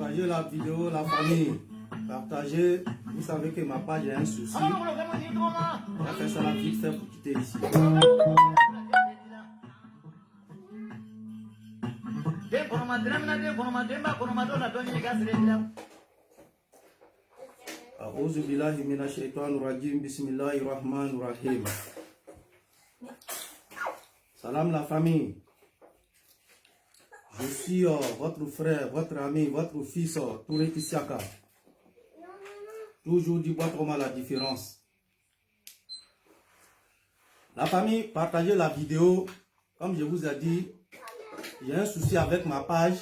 Partagez la vidéo, la famille. Partagez. Vous savez que ma page a un souci. On va faire ça vite fait pour quitter ici. A'udhu billahi minash shaitanir rajim. Bismillahir rahmanir rahim. Salam la famille. Je suis votre frère, votre ami, votre fils, Touré Isiaka. Toujours du bois trop mal la différence. La famille, partagez la vidéo. Comme je vous ai dit, j'ai un souci avec ma page.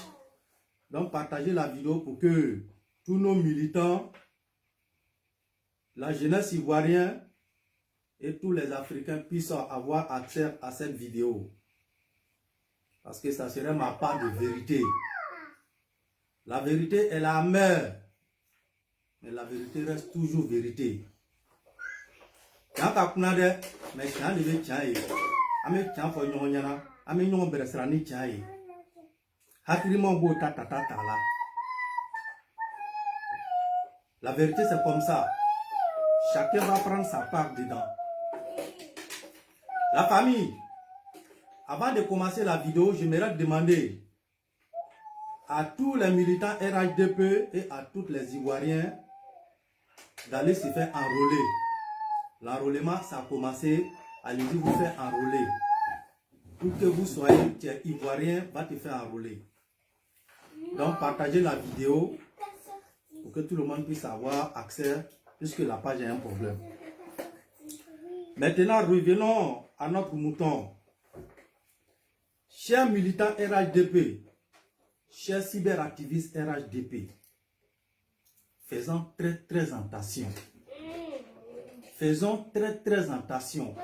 Donc partagez la vidéo pour que tous nos militants, la jeunesse ivoirienne et tous les Africains puissent avoir accès à cette vidéo. Parce que ça serait ma part de vérité. La vérité est la mère. Mais la vérité reste toujours vérité. Quand on a des mais quand il est chai, ame quand faut nyonyana, ame nyon beresrani chai. Hakirimo bo tata là. La vérité c'est comme ça. Chacun va prendre sa part dedans. La famille, avant de commencer la vidéo, j'aimerais demander à tous les militants RHDP et à tous les Ivoiriens d'aller se faire enrôler. L'enrôlement, ça a commencé. Allez-y vous faire enrôler. Pour que vous soyez Ivoirien, va te faire enrôler. Donc, partagez la vidéo pour que tout le monde puisse avoir accès, puisque la page a un problème. Maintenant, revenons à notre mouton. Chers militants RHDP, chers cyberactivistes RHDP, faisons très attention. Faisons très attention.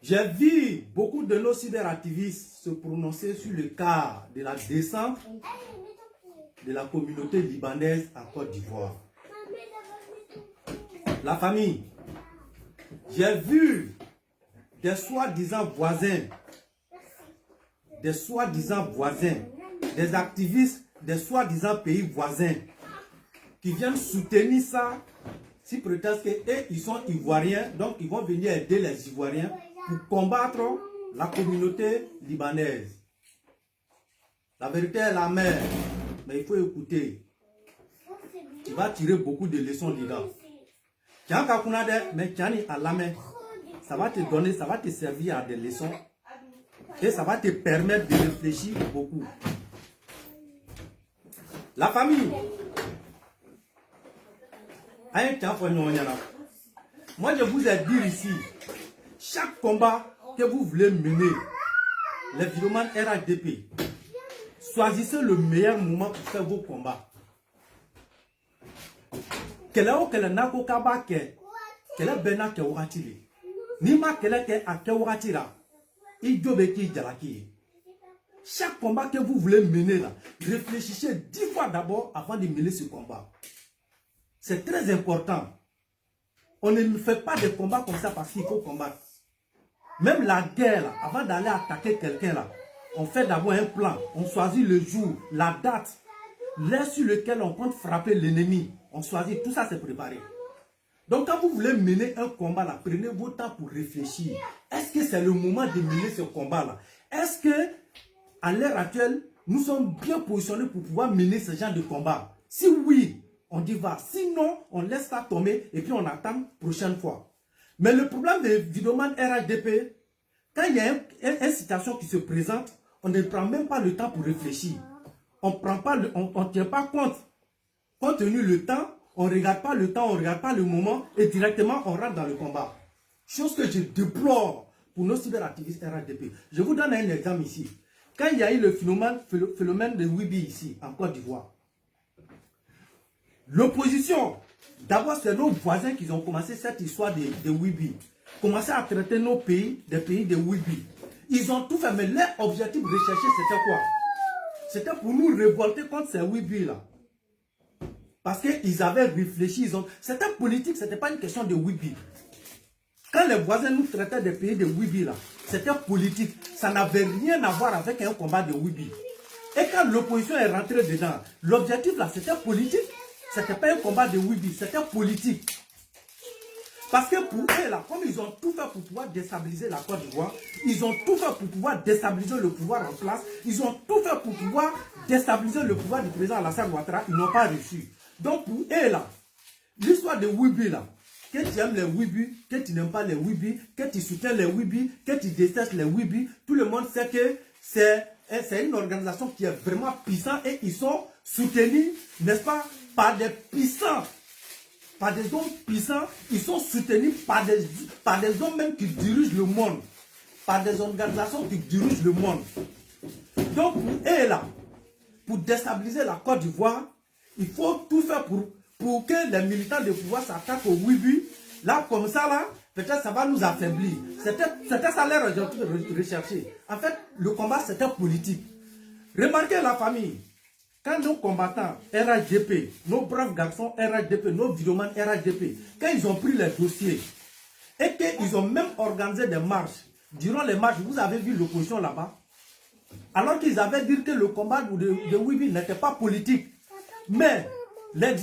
J'ai vu beaucoup de nos cyberactivistes se prononcer sur le cas de la descente de la communauté libanaise en Côte d'Ivoire. La famille, j'ai vu des soi-disant voisins, des activistes des soi-disant pays voisins qui viennent soutenir ça, si prétexte qu'eux, ils sont ivoiriens, donc ils vont venir aider les Ivoiriens pour combattre la communauté libanaise. La vérité est la mère, mais il faut écouter. Tu vas tirer beaucoup de leçons dedans. Mais à la main, ça va te donner, ça va te servir à des leçons et ça va te permettre de réfléchir beaucoup. La famille, moi je vous ai dit ici, chaque combat que vous voulez mener, les vidéomans RHDP, choisissez le meilleur moment pour faire vos combats. Quel chaque combat que vous voulez mener là, réfléchissez 10 fois d'abord avant de mener ce combat. C'est très important. On ne fait pas des combats comme ça parce qu'il faut combattre. Même la guerre, là, avant d'aller attaquer quelqu'un, là, on fait d'abord un plan. On choisit le jour, la date, l'heure sur lequel on compte frapper l'ennemi. On choisit, tout ça c'est préparé. Donc quand vous voulez mener un combat, là, prenez votre temps pour réfléchir. Est-ce que c'est le moment de mener ce combat-là? Est-ce que, à l'heure actuelle, nous sommes bien positionnés pour pouvoir mener ce genre de combat? Si oui, on dit va. Sinon, on laisse ça tomber et puis on attend prochaine fois. Mais le problème des vidéomans RHDP, quand il y a une situation qui se présente, on ne prend même pas le temps pour réfléchir. On ne tient pas compte. Compte tenu le temps, on ne regarde pas le temps, on ne regarde pas le moment et directement on rentre dans le combat. Chose que je déplore pour nos cyberactivistes RHDP. Je vous donne un exemple ici. Quand il y a eu le phénomène de Wibi ici, en Côte d'Ivoire, l'opposition, d'abord c'est nos voisins qui ont commencé cette histoire de Wibi. Commencé à traiter nos pays, des pays de Wibi. Ils ont tout fait, mais leur objectif recherché c'était quoi? C'était pour nous révolter contre ces Wibi là. Parce qu'ils avaient réfléchi, c'était politique, ce n'était pas une question de Wibi. Quand les voisins nous traitaient des pays de Wibi là, c'était politique. Ça n'avait rien à voir avec un combat de Wibi. Et quand l'opposition est rentrée dedans, l'objectif là c'était politique. Ce n'était pas un combat de Wibi, c'était politique. Parce que pour eux là, comme ils ont tout fait pour pouvoir déstabiliser la Côte d'Ivoire, ils ont tout fait pour pouvoir déstabiliser le pouvoir en place, ils ont tout fait pour pouvoir déstabiliser le pouvoir du président Alassane Ouattara, ils n'ont pas réussi. Donc pour eux là, l'histoire de Wibi là, que tu aimes les Wibi, que tu n'aimes pas les Wibi, que tu soutiens les Wibi, que tu détestes les Wibi, tout le monde sait que c'est une organisation qui est vraiment puissante et ils sont soutenus, n'est-ce pas, par des puissants, par des hommes puissants, ils sont soutenus par des hommes même qui dirigent le monde, par des organisations qui dirigent le monde. Donc pour eux là, pour déstabiliser la Côte d'Ivoire, il faut tout faire pour que les militants de pouvoir s'attaquent au Wibi. Là, comme ça, là, peut-être ça va nous affaiblir. C'était ça leur recherché. En fait, le combat, c'était politique. Remarquez la famille. Quand nos combattants RHDP, nos braves garçons RHDP, nos vidéomans RHDP, quand ils ont pris les dossiers et qu'ils ont même organisé des marches, durant les marches, vous avez vu l'opposition là-bas, alors qu'ils avaient dit que le combat de Wibi n'était pas politique. Mais les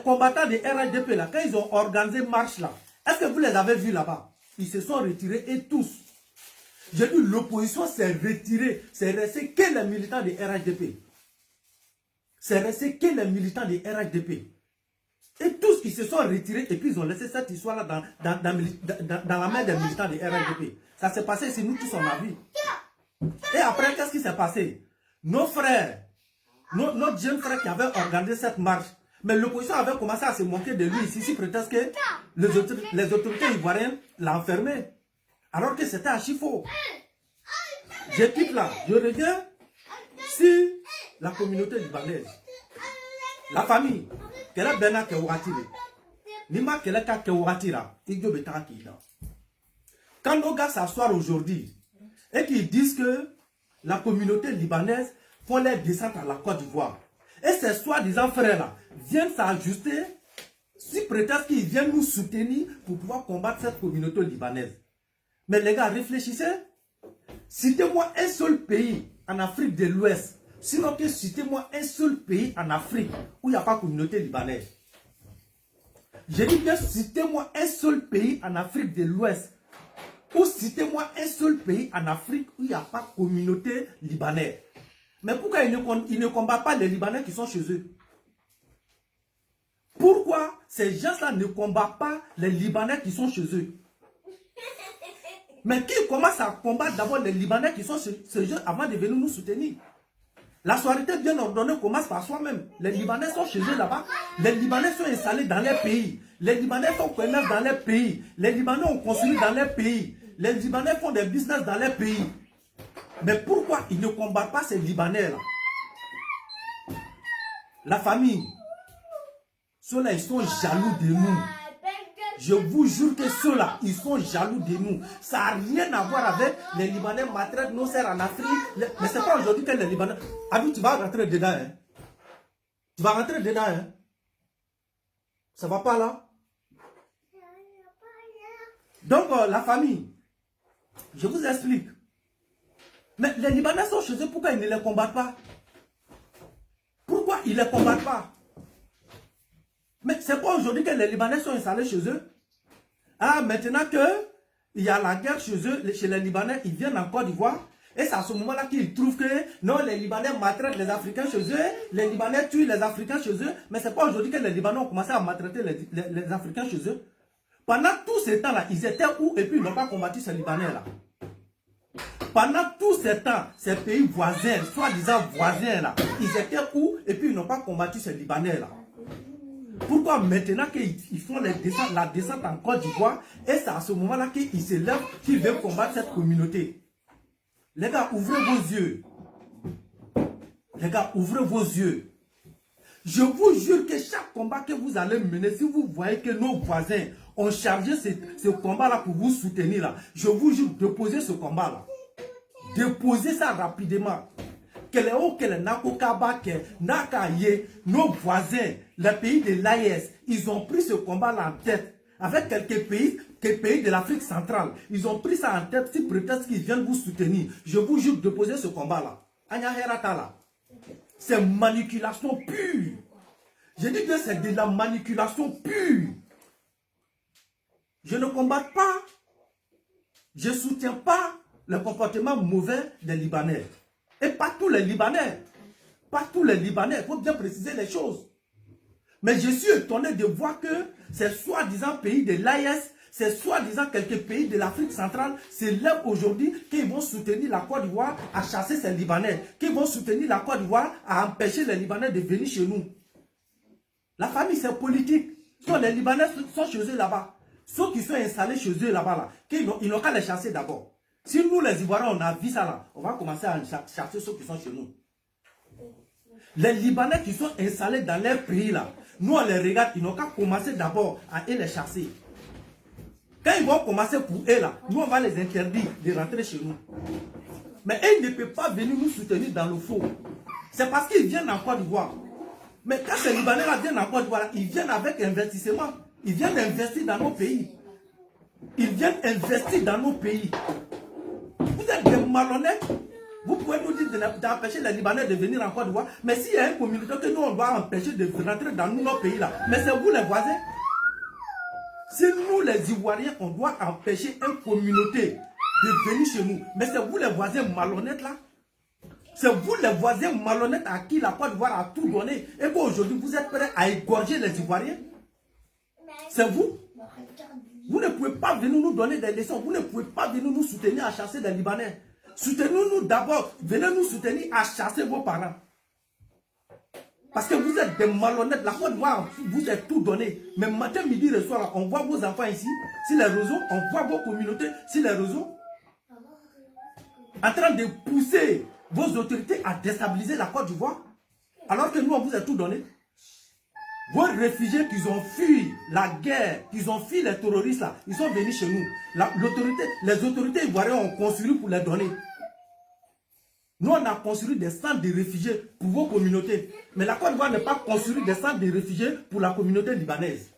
combattants de RHDP, là, quand ils ont organisé marche là, est-ce que vous les avez vus là-bas? Ils se sont retirés et tous. J'ai dit l'opposition s'est retirée. C'est resté que les militants de RHDP. C'est resté que les militants de RHDP. Et tous ils se sont retirés et puis ils ont laissé cette histoire-là dans la main des militants de RHDP. Ça s'est passé, c'est nous tous on a vu. Et après, qu'est-ce qui s'est passé? Nos frères, notre jeune frère qui avait organisé cette marche, mais l'opposition avait commencé à se moquer de lui ici, si prétexte que les autorités ivoiriennes l'ont enfermé. Alors que c'était archi faux. Je quitte là, je reviens sur la communauté libanaise. La famille, qu'elle a bien Kewatire. Nima qu'elle a Kewatira, quand nos gars s'assoient aujourd'hui et qu'ils disent que la communauté libanaise font les descentes à la Côte d'Ivoire, et ces soi-disant frères-là viennent s'ajuster si prétexte qu'ils viennent nous soutenir pour pouvoir combattre cette communauté libanaise. Mais les gars, réfléchissez. Citez-moi un seul pays en Afrique de l'Ouest. Sinon que citez-moi un seul pays en Afrique où il n'y a pas de communauté libanaise. J'ai dit bien citez-moi un seul pays en Afrique de l'Ouest. Ou citez-moi un seul pays en Afrique où il n'y a pas de communauté libanaise. Mais pourquoi ils ne combattent pas les Libanais qui sont chez eux? Pourquoi ces gens-là ne combattent pas les Libanais qui sont chez eux? Mais qui commence à combattre d'abord les Libanais qui sont chez eux avant de venir nous soutenir? La solidarité bien ordonnée commence par soi-même. Les Libanais sont chez eux là-bas. Les Libanais sont installés dans les pays. Les Libanais font commerce dans les pays. Les Libanais ont construit dans les pays. Les Libanais font des business dans les pays. Mais pourquoi ils ne combattent pas ces Libanais-là? La famille, ceux-là, ils sont jaloux de nous. Je vous jure que ceux-là, ils sont jaloux de nous. Ça n'a rien à voir avec les Libanais maltraitent nos sœurs en Afrique. Mais ce n'est pas aujourd'hui que les Libanais... Abou, tu vas rentrer dedans. Hein? Tu vas rentrer dedans. Hein? Ça ne va pas là? Donc, la famille, je vous explique. Mais les Libanais sont chez eux, pourquoi ils ne les combattent pas? Pourquoi ils ne les combattent pas? Mais c'est pas aujourd'hui que les Libanais sont installés chez eux. Ah, maintenant qu'il y a la guerre chez eux, chez les Libanais, ils viennent en Côte d'Ivoire. Et c'est à ce moment-là qu'ils trouvent que non, les Libanais maltraitent les Africains chez eux, les Libanais tuent les Africains chez eux. Mais c'est pas aujourd'hui que les Libanais ont commencé à maltraiter les Africains chez eux. Pendant tous ces temps-là, ils étaient où et puis ils n'ont pas combattu ces Libanais-là. Pendant tous ces temps, ces pays voisins, soi-disant voisins là, ils étaient où et puis ils n'ont pas combattu ces Libanais-là. Pourquoi maintenant qu'ils font la descente en Côte d'Ivoire et c'est à ce moment-là qu'ils se lèvent, qu'ils veulent combattre cette communauté? Les gars, ouvrez vos yeux. Les gars, ouvrez vos yeux. Je vous jure que chaque combat que vous allez mener, si vous voyez que nos voisins ont chargé ce combat-là pour vous soutenir, là, je vous jure, déposez ce combat-là. Déposez ça rapidement. Nos voisins, les pays de l'AES, ils ont pris ce combat-là en tête. Avec quelques pays de l'Afrique centrale, ils ont pris ça en tête, si prétexte qu'ils viennent vous soutenir. Je vous jure, déposez ce combat-là. C'est manipulation pure. Je dis que c'est de la manipulation pure. Je ne combatte pas. Je ne soutiens pas le comportement mauvais des Libanais. Et pas tous les Libanais. Pas tous les Libanais. Il faut bien préciser les choses. Mais je suis étonné de voir que ces soi-disant pays de l'AES, ces soi-disant quelques pays de l'Afrique centrale se lèvent aujourd'hui qu'ils vont soutenir la Côte d'Ivoire à chasser ces Libanais, qu'ils vont soutenir la Côte d'Ivoire à empêcher les Libanais de venir chez nous. La famille, c'est politique. Soit les Libanais sont chez eux là-bas. Ceux qui sont installés chez eux là-bas, ils n'ont qu'à les chasser d'abord. Si nous, les Ivoiriens, on a vu ça là, on va commencer à chasser ceux qui sont chez nous. Les Libanais qui sont installés dans leur pays là, nous on les regarde, ils n'ont qu'à commencer d'abord à les chasser. Quand ils vont commencer pour eux là, nous on va les interdire de rentrer chez nous. Mais ils ne peuvent pas venir nous soutenir dans le faux. C'est parce qu'ils viennent en Côte d'Ivoire. Mais quand ces Libanais là viennent en Côte d'Ivoire, ils viennent avec investissement. Ils viennent investir dans nos pays. Ils viennent investir dans nos pays. Vous êtes des malhonnêtes. Vous pouvez nous dire d'empêcher les Libanais de venir en Côte d'Ivoire. Mais s'il y a une communauté que nous, on doit empêcher de rentrer dans nos pays là, mais c'est vous les voisins. Si nous, les Ivoiriens, on doit empêcher une communauté de venir chez nous, mais c'est vous les voisins malhonnêtes là. C'est vous les voisins malhonnêtes à qui la Côte d'Ivoire a tout donné. Et qu'aujourd'hui, vous êtes prêts à égorger les Ivoiriens. C'est vous. Vous ne pouvez pas venir nous donner des leçons. Vous ne pouvez pas venir nous soutenir à chasser les Libanais. Soutenez-nous d'abord. Venez nous soutenir à chasser vos parents. Parce que vous êtes des malhonnêtes. La Côte d'Ivoire vous êtes tout donné. Mais matin, midi, le soir, on voit vos enfants ici. Sur les réseaux, on voit vos communautés sur les réseaux. En train de pousser vos autorités à déstabiliser la Côte d'Ivoire. Alors que nous, on vous a tout donné. Vos réfugiés qui ont fui la guerre, qui ont fui les terroristes là, ils sont venus chez nous. Les autorités ivoiriennes ont construit pour les donner. Nous, on a construit des centres de réfugiés pour vos communautés. Mais la Côte d'Ivoire n'a pas construit des centres de réfugiés pour la communauté libanaise.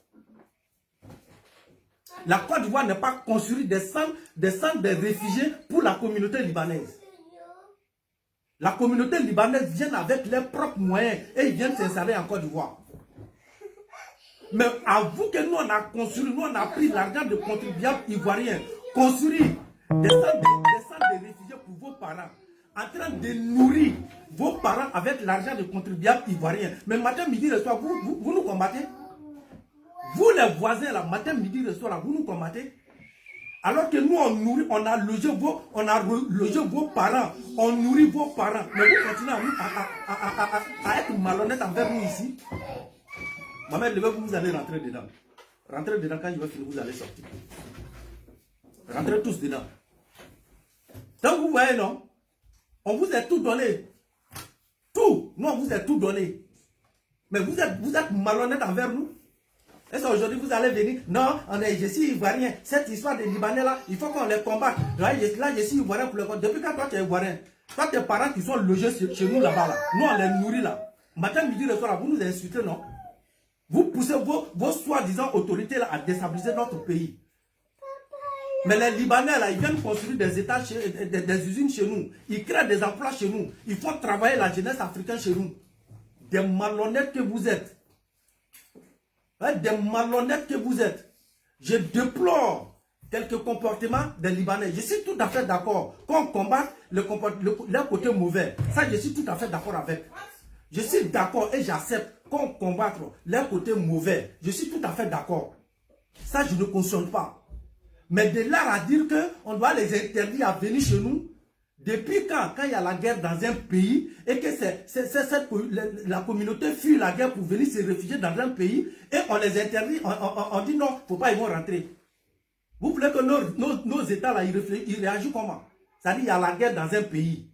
La Côte d'Ivoire n'a pas construit des centres de réfugiés pour la communauté libanaise. La communauté libanaise vient avec leurs propres moyens et ils viennent s'installer en Côte d'Ivoire. Mais avoue que nous, on a construit, nous, on a pris l'argent de contribuables ivoiriens, construit des centres de réfugiés pour vos parents, en train de nourrir vos parents avec l'argent de contribuables ivoiriens. Mais matin, midi, le soir, vous nous combattez. Vous, les voisins, là, matin, midi, le soir, là, vous nous combattez. Alors que nous, on nourrit, on a logé vos parents, on nourrit vos parents. Mais vous continuez à être malhonnête envers nous ici. Ma mère, levez-vous, vous allez rentrer dedans. Rentrez dedans, quand je vais finir, vous allez sortir. Rentrez tous dedans. Donc vous voyez, non? On vous a tout donné. Tout. Nous, on vous a tout donné. Mais vous êtes malhonnête envers nous. Est-ce qu'aujourd'hui, vous allez venir? Non, je suis ivoirien. Cette histoire des Libanais là, il faut qu'on les combatte. Là, je suis ivoirien pour les combattre. Depuis quand toi, tu es ivoirien? Toi, tes parents qui sont logés chez nous là-bas, là. Nous, on les nourrit là. Matin, midi, le soir, là, vous nous insultez, non? Vous poussez vos soi-disant autorités là à déstabiliser notre pays. Mais les Libanais, là, ils viennent construire des États, des usines chez nous. Ils créent des emplois chez nous. Ils font travailler la jeunesse africaine chez nous. Des malhonnêtes que vous êtes. Hein, des malhonnêtes que vous êtes. Je déplore quelques comportements des Libanais. Je suis tout à fait d'accord qu'on combatte leur côté mauvais. Ça, je suis tout à fait d'accord avec. Je suis d'accord et j'accepte qu'on combatte leur côté mauvais. Je suis tout à fait d'accord. Ça, je ne cautionne pas. Mais de là à dire qu'on doit les interdire à venir chez nous, depuis quand il y a la guerre dans un pays et que la communauté fuit la guerre pour venir se réfugier dans un pays et on les interdit, on dit non, il ne faut pas, ils vont rentrer. Vous voulez que nos États là, ils réagissent comment? C'est-à-dire qu'il y a la guerre dans un pays.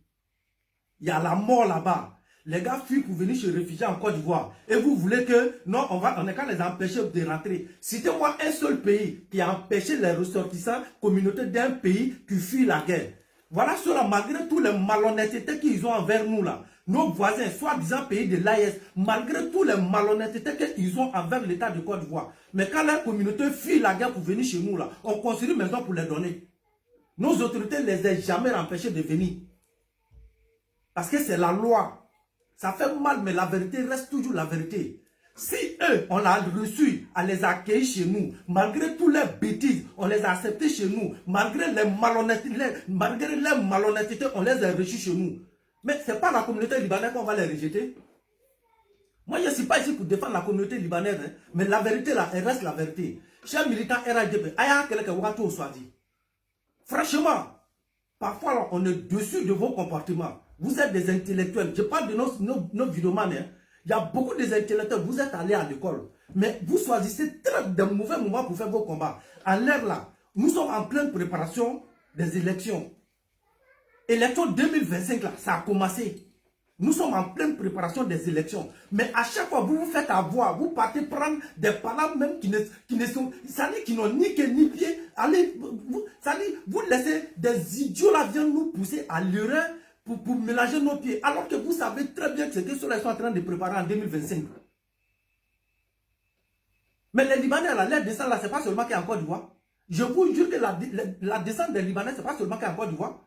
Il y a la mort là-bas. Les gars fuient pour venir se réfugier en Côte d'Ivoire. Et vous voulez que, non, on est qu'à les empêcher de rentrer. Citez-moi un seul pays qui a empêché les ressortissants communautés d'un pays qui fuit la guerre. Voilà cela, malgré tous les malhonnêtetés qu'ils ont envers nous là. Nos voisins, soi-disant pays de l'AES, malgré tous les malhonnêtetés qu'ils ont envers l'État de Côte d'Ivoire. Mais quand leur communauté fuit la guerre pour venir chez nous là, on construit une maison pour les donner. Nos autorités ne les ont jamais empêchés de venir. Parce que c'est la loi. Ça fait mal, mais la vérité reste toujours la vérité. Si eux, on l'a reçu à les accueillir chez nous, malgré toutes les bêtises, on les a acceptés chez nous, malgré les malhonnêtetés, on les a reçus chez nous. Mais ce n'est pas la communauté libanaise qu'on va les rejeter. Moi, je ne suis pas ici pour défendre la communauté libanaise, hein, mais la vérité là, elle reste la vérité. Chers militants RHDP, franchement, parfois là, on est dessus de vos comportements. Vous êtes des intellectuels. Je parle de nos vidéomans. Hein. Il y a beaucoup d'intellectuels. Vous êtes allés à l'école. Mais vous choisissez de mauvais moments pour faire vos combats. À l'heure là, nous sommes en pleine préparation des élections. Élections 2025 là, ça a commencé. Nous sommes en pleine préparation des élections. Mais à chaque fois, vous vous faites avoir. Vous partez prendre des paroles même qui n'ont ni queue ni pied. Allez, vous laissez des idiots là viennent nous pousser à l'erreur. Pour mélanger nos pieds, alors que vous savez très bien que c'est que ceux-là sont en train de préparer en 2025. Mais les Libanais, là, leur descente, là, ce n'est pas seulement qu'il y a en Côte d'Ivoire. Je vous jure que la descente des Libanais, ce n'est pas seulement qu'il y a en Côte d'Ivoire.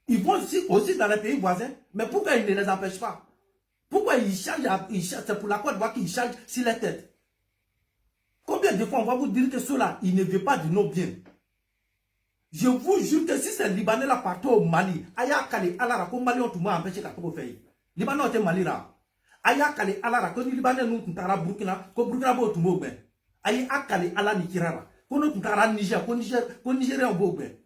Ils vont aussi dans les pays voisins. Mais pourquoi ils ne les empêchent pas? Pourquoi ils chargent, c'est pour la Côte d'Ivoire qu'ils chargent sur les têtes? Combien de fois on va vous dire que ceux-là, ils ne veulent pas de nos biens? Je vous jure que si ces Libanais là partent au Mali, Aya Kale Alara, comme Mali on tout empêché qu'à tout faire. Libanais au Mali là. Aya Kale Alara, comme Libanais nous t'ara Burkina, comme Burkina bo tout mo ben. Aya Kale Ala Nikirara, comme nous t'ara Niger, comme Nigeria au ben.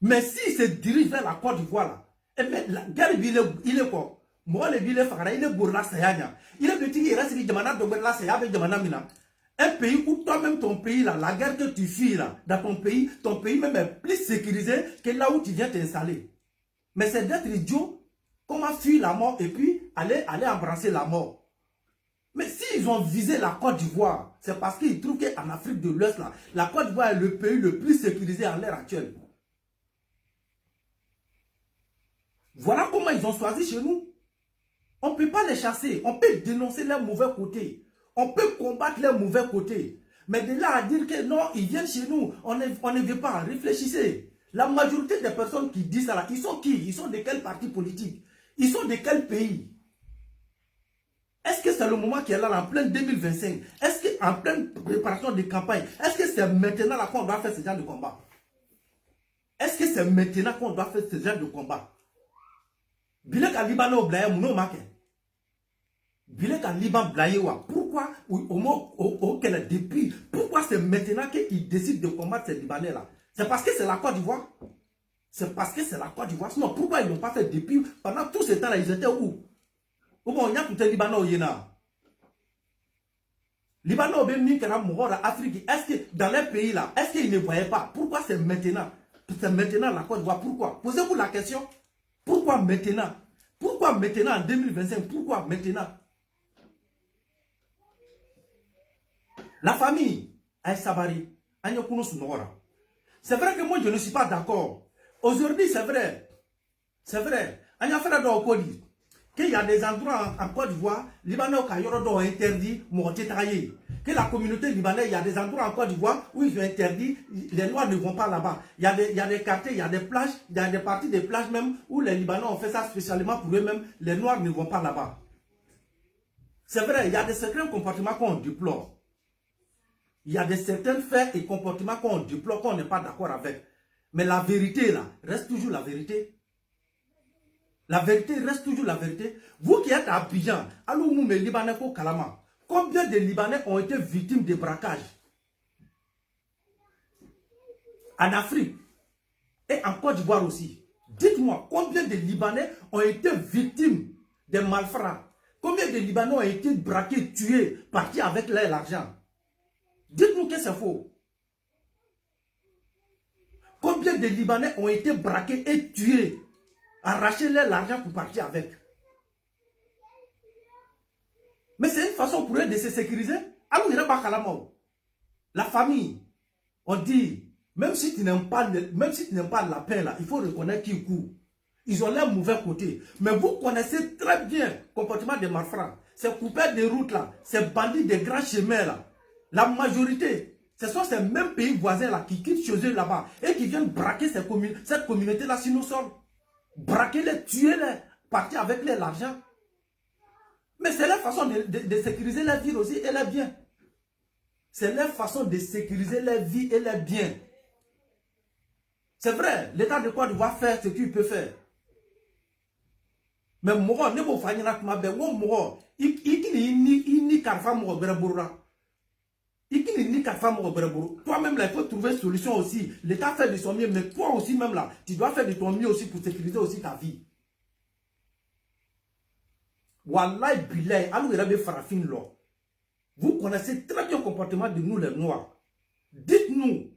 Mais si se dirige vers la Côte d'Ivoire là, et mais la guerre il est quoi? Moi le bile fakara, il est bourla sayanya. Il est petit, il reste Jamana de la Saya avec Jamana Mina. Un pays où toi-même, ton pays, là, la guerre que tu fuis là, dans ton pays même est plus sécurisé que là où tu viens t'installer. Mais c'est d'être idiot, comment fuir la mort et puis aller embrasser la mort. Mais s'ils ont visé la Côte d'Ivoire, c'est parce qu'ils trouvent qu'en Afrique de l'Ouest, là, la Côte d'Ivoire est le pays le plus sécurisé à l'heure actuelle. Voilà comment ils ont choisi chez nous. On ne peut pas les chasser, on peut dénoncer leurs mauvais côtés. On peut combattre les mauvais côtés. Mais de là à dire que non, ils viennent chez nous, on ne veut pas. Réfléchissez. La majorité des personnes qui disent ça là, ils sont qui? Ils sont de quel parti politique? Ils sont de quel pays? Est-ce que c'est le moment qui est là en plein 2025? Est-ce qu'en pleine préparation de campagne, est-ce que c'est maintenant là qu'on doit faire ce genre de combat? Est-ce que c'est maintenant qu'on doit faire ce genre de combat? Bilek à Liban Blaye Mouno Make. Bilek à Liban Blaye pourquoi depuis pourquoi c'est maintenant qu'ils décident de combattre ces Libanais là? C'est parce que c'est la Côte d'Ivoire. C'est parce que c'est la Côte d'Ivoire. Sinon pourquoi ils n'ont pas fait depuis pendant tout ce temps là? Ils étaient où? Bon, il y a tout le Liban Yéna. Liban Afrique. Est-ce que dans les pays là, est-ce qu'ils ne voyaient pas? Pourquoi c'est maintenant? C'est maintenant la Côte d'Ivoire. Pourquoi? Posez-vous la question. Pourquoi maintenant? Pourquoi maintenant en 2025? Pourquoi maintenant? La famille, Aïsabari, c'est vrai que moi je ne suis pas d'accord. Aujourd'hui, c'est vrai. C'est vrai. Qu'il y a des endroits en Côte d'Ivoire, Libanais qui ont interdit mon détaillé. que la communauté libanaise, il y a des endroits en Côte d'Ivoire où ils ont interdit, les Noirs ne vont pas là-bas. Il y a des quartiers, il y a des plages, il y a des parties des plages même où les Libanais ont fait ça spécialement pour eux-mêmes. Les Noirs ne vont pas là-bas. C'est vrai, il y a des certains comportements qu'on déplore. Il y a des certains faits et comportements qu'on déplore, qu'on n'est pas d'accord avec. Mais la vérité, là, reste toujours la vérité. La vérité reste toujours la vérité. Vous qui êtes à Abidjan, Aloumou, mais Libanais, Kalama, combien de Libanais ont été victimes de braquages en Afrique et en Côte d'Ivoire aussi? Dites-moi, combien de Libanais ont été victimes de malfrats? Combien de Libanais ont été braqués, tués, partis avec l'argent? Dites-nous que c'est faux. Combien de Libanais ont été braqués et tués, arrachés l'argent pour partir avec? Mais c'est une façon pour eux de se sécuriser. Alors, il n'y a pas la famille, on dit, même si tu n'aimes pas la paix là, il faut reconnaître qu'ils courent. Ils ont leur mauvais côté. Mais vous connaissez très bien le comportement des malfrats. Ces coupeurs de route là, ces bandits des grands chemins là, la majorité, ce sont ces mêmes pays voisins là qui quittent chez eux là-bas et qui viennent braquer cette communauté là sur nos sols. Braquer les, tuer les, partir avec l'argent. Mais c'est leur façon de sécuriser la vie aussi et les biens. C'est leur façon de sécuriser la vie et les biens. C'est vrai, l'État de Côte d'Ivoire faire ce qu'il peut faire. Mais moi, ne vous faites pas ma belle, moi, il carfa moi berabura. Il carfa moi berabura. Toi-même là, il faut trouver une solution aussi. L'État fait de son mieux, mais toi aussi même là, tu dois faire de ton mieux aussi pour sécuriser aussi ta vie. Wallahi billahi, alou irabe farafin lo. Vous connaissez très bien le comportement de nous les Noirs. Dites-nous,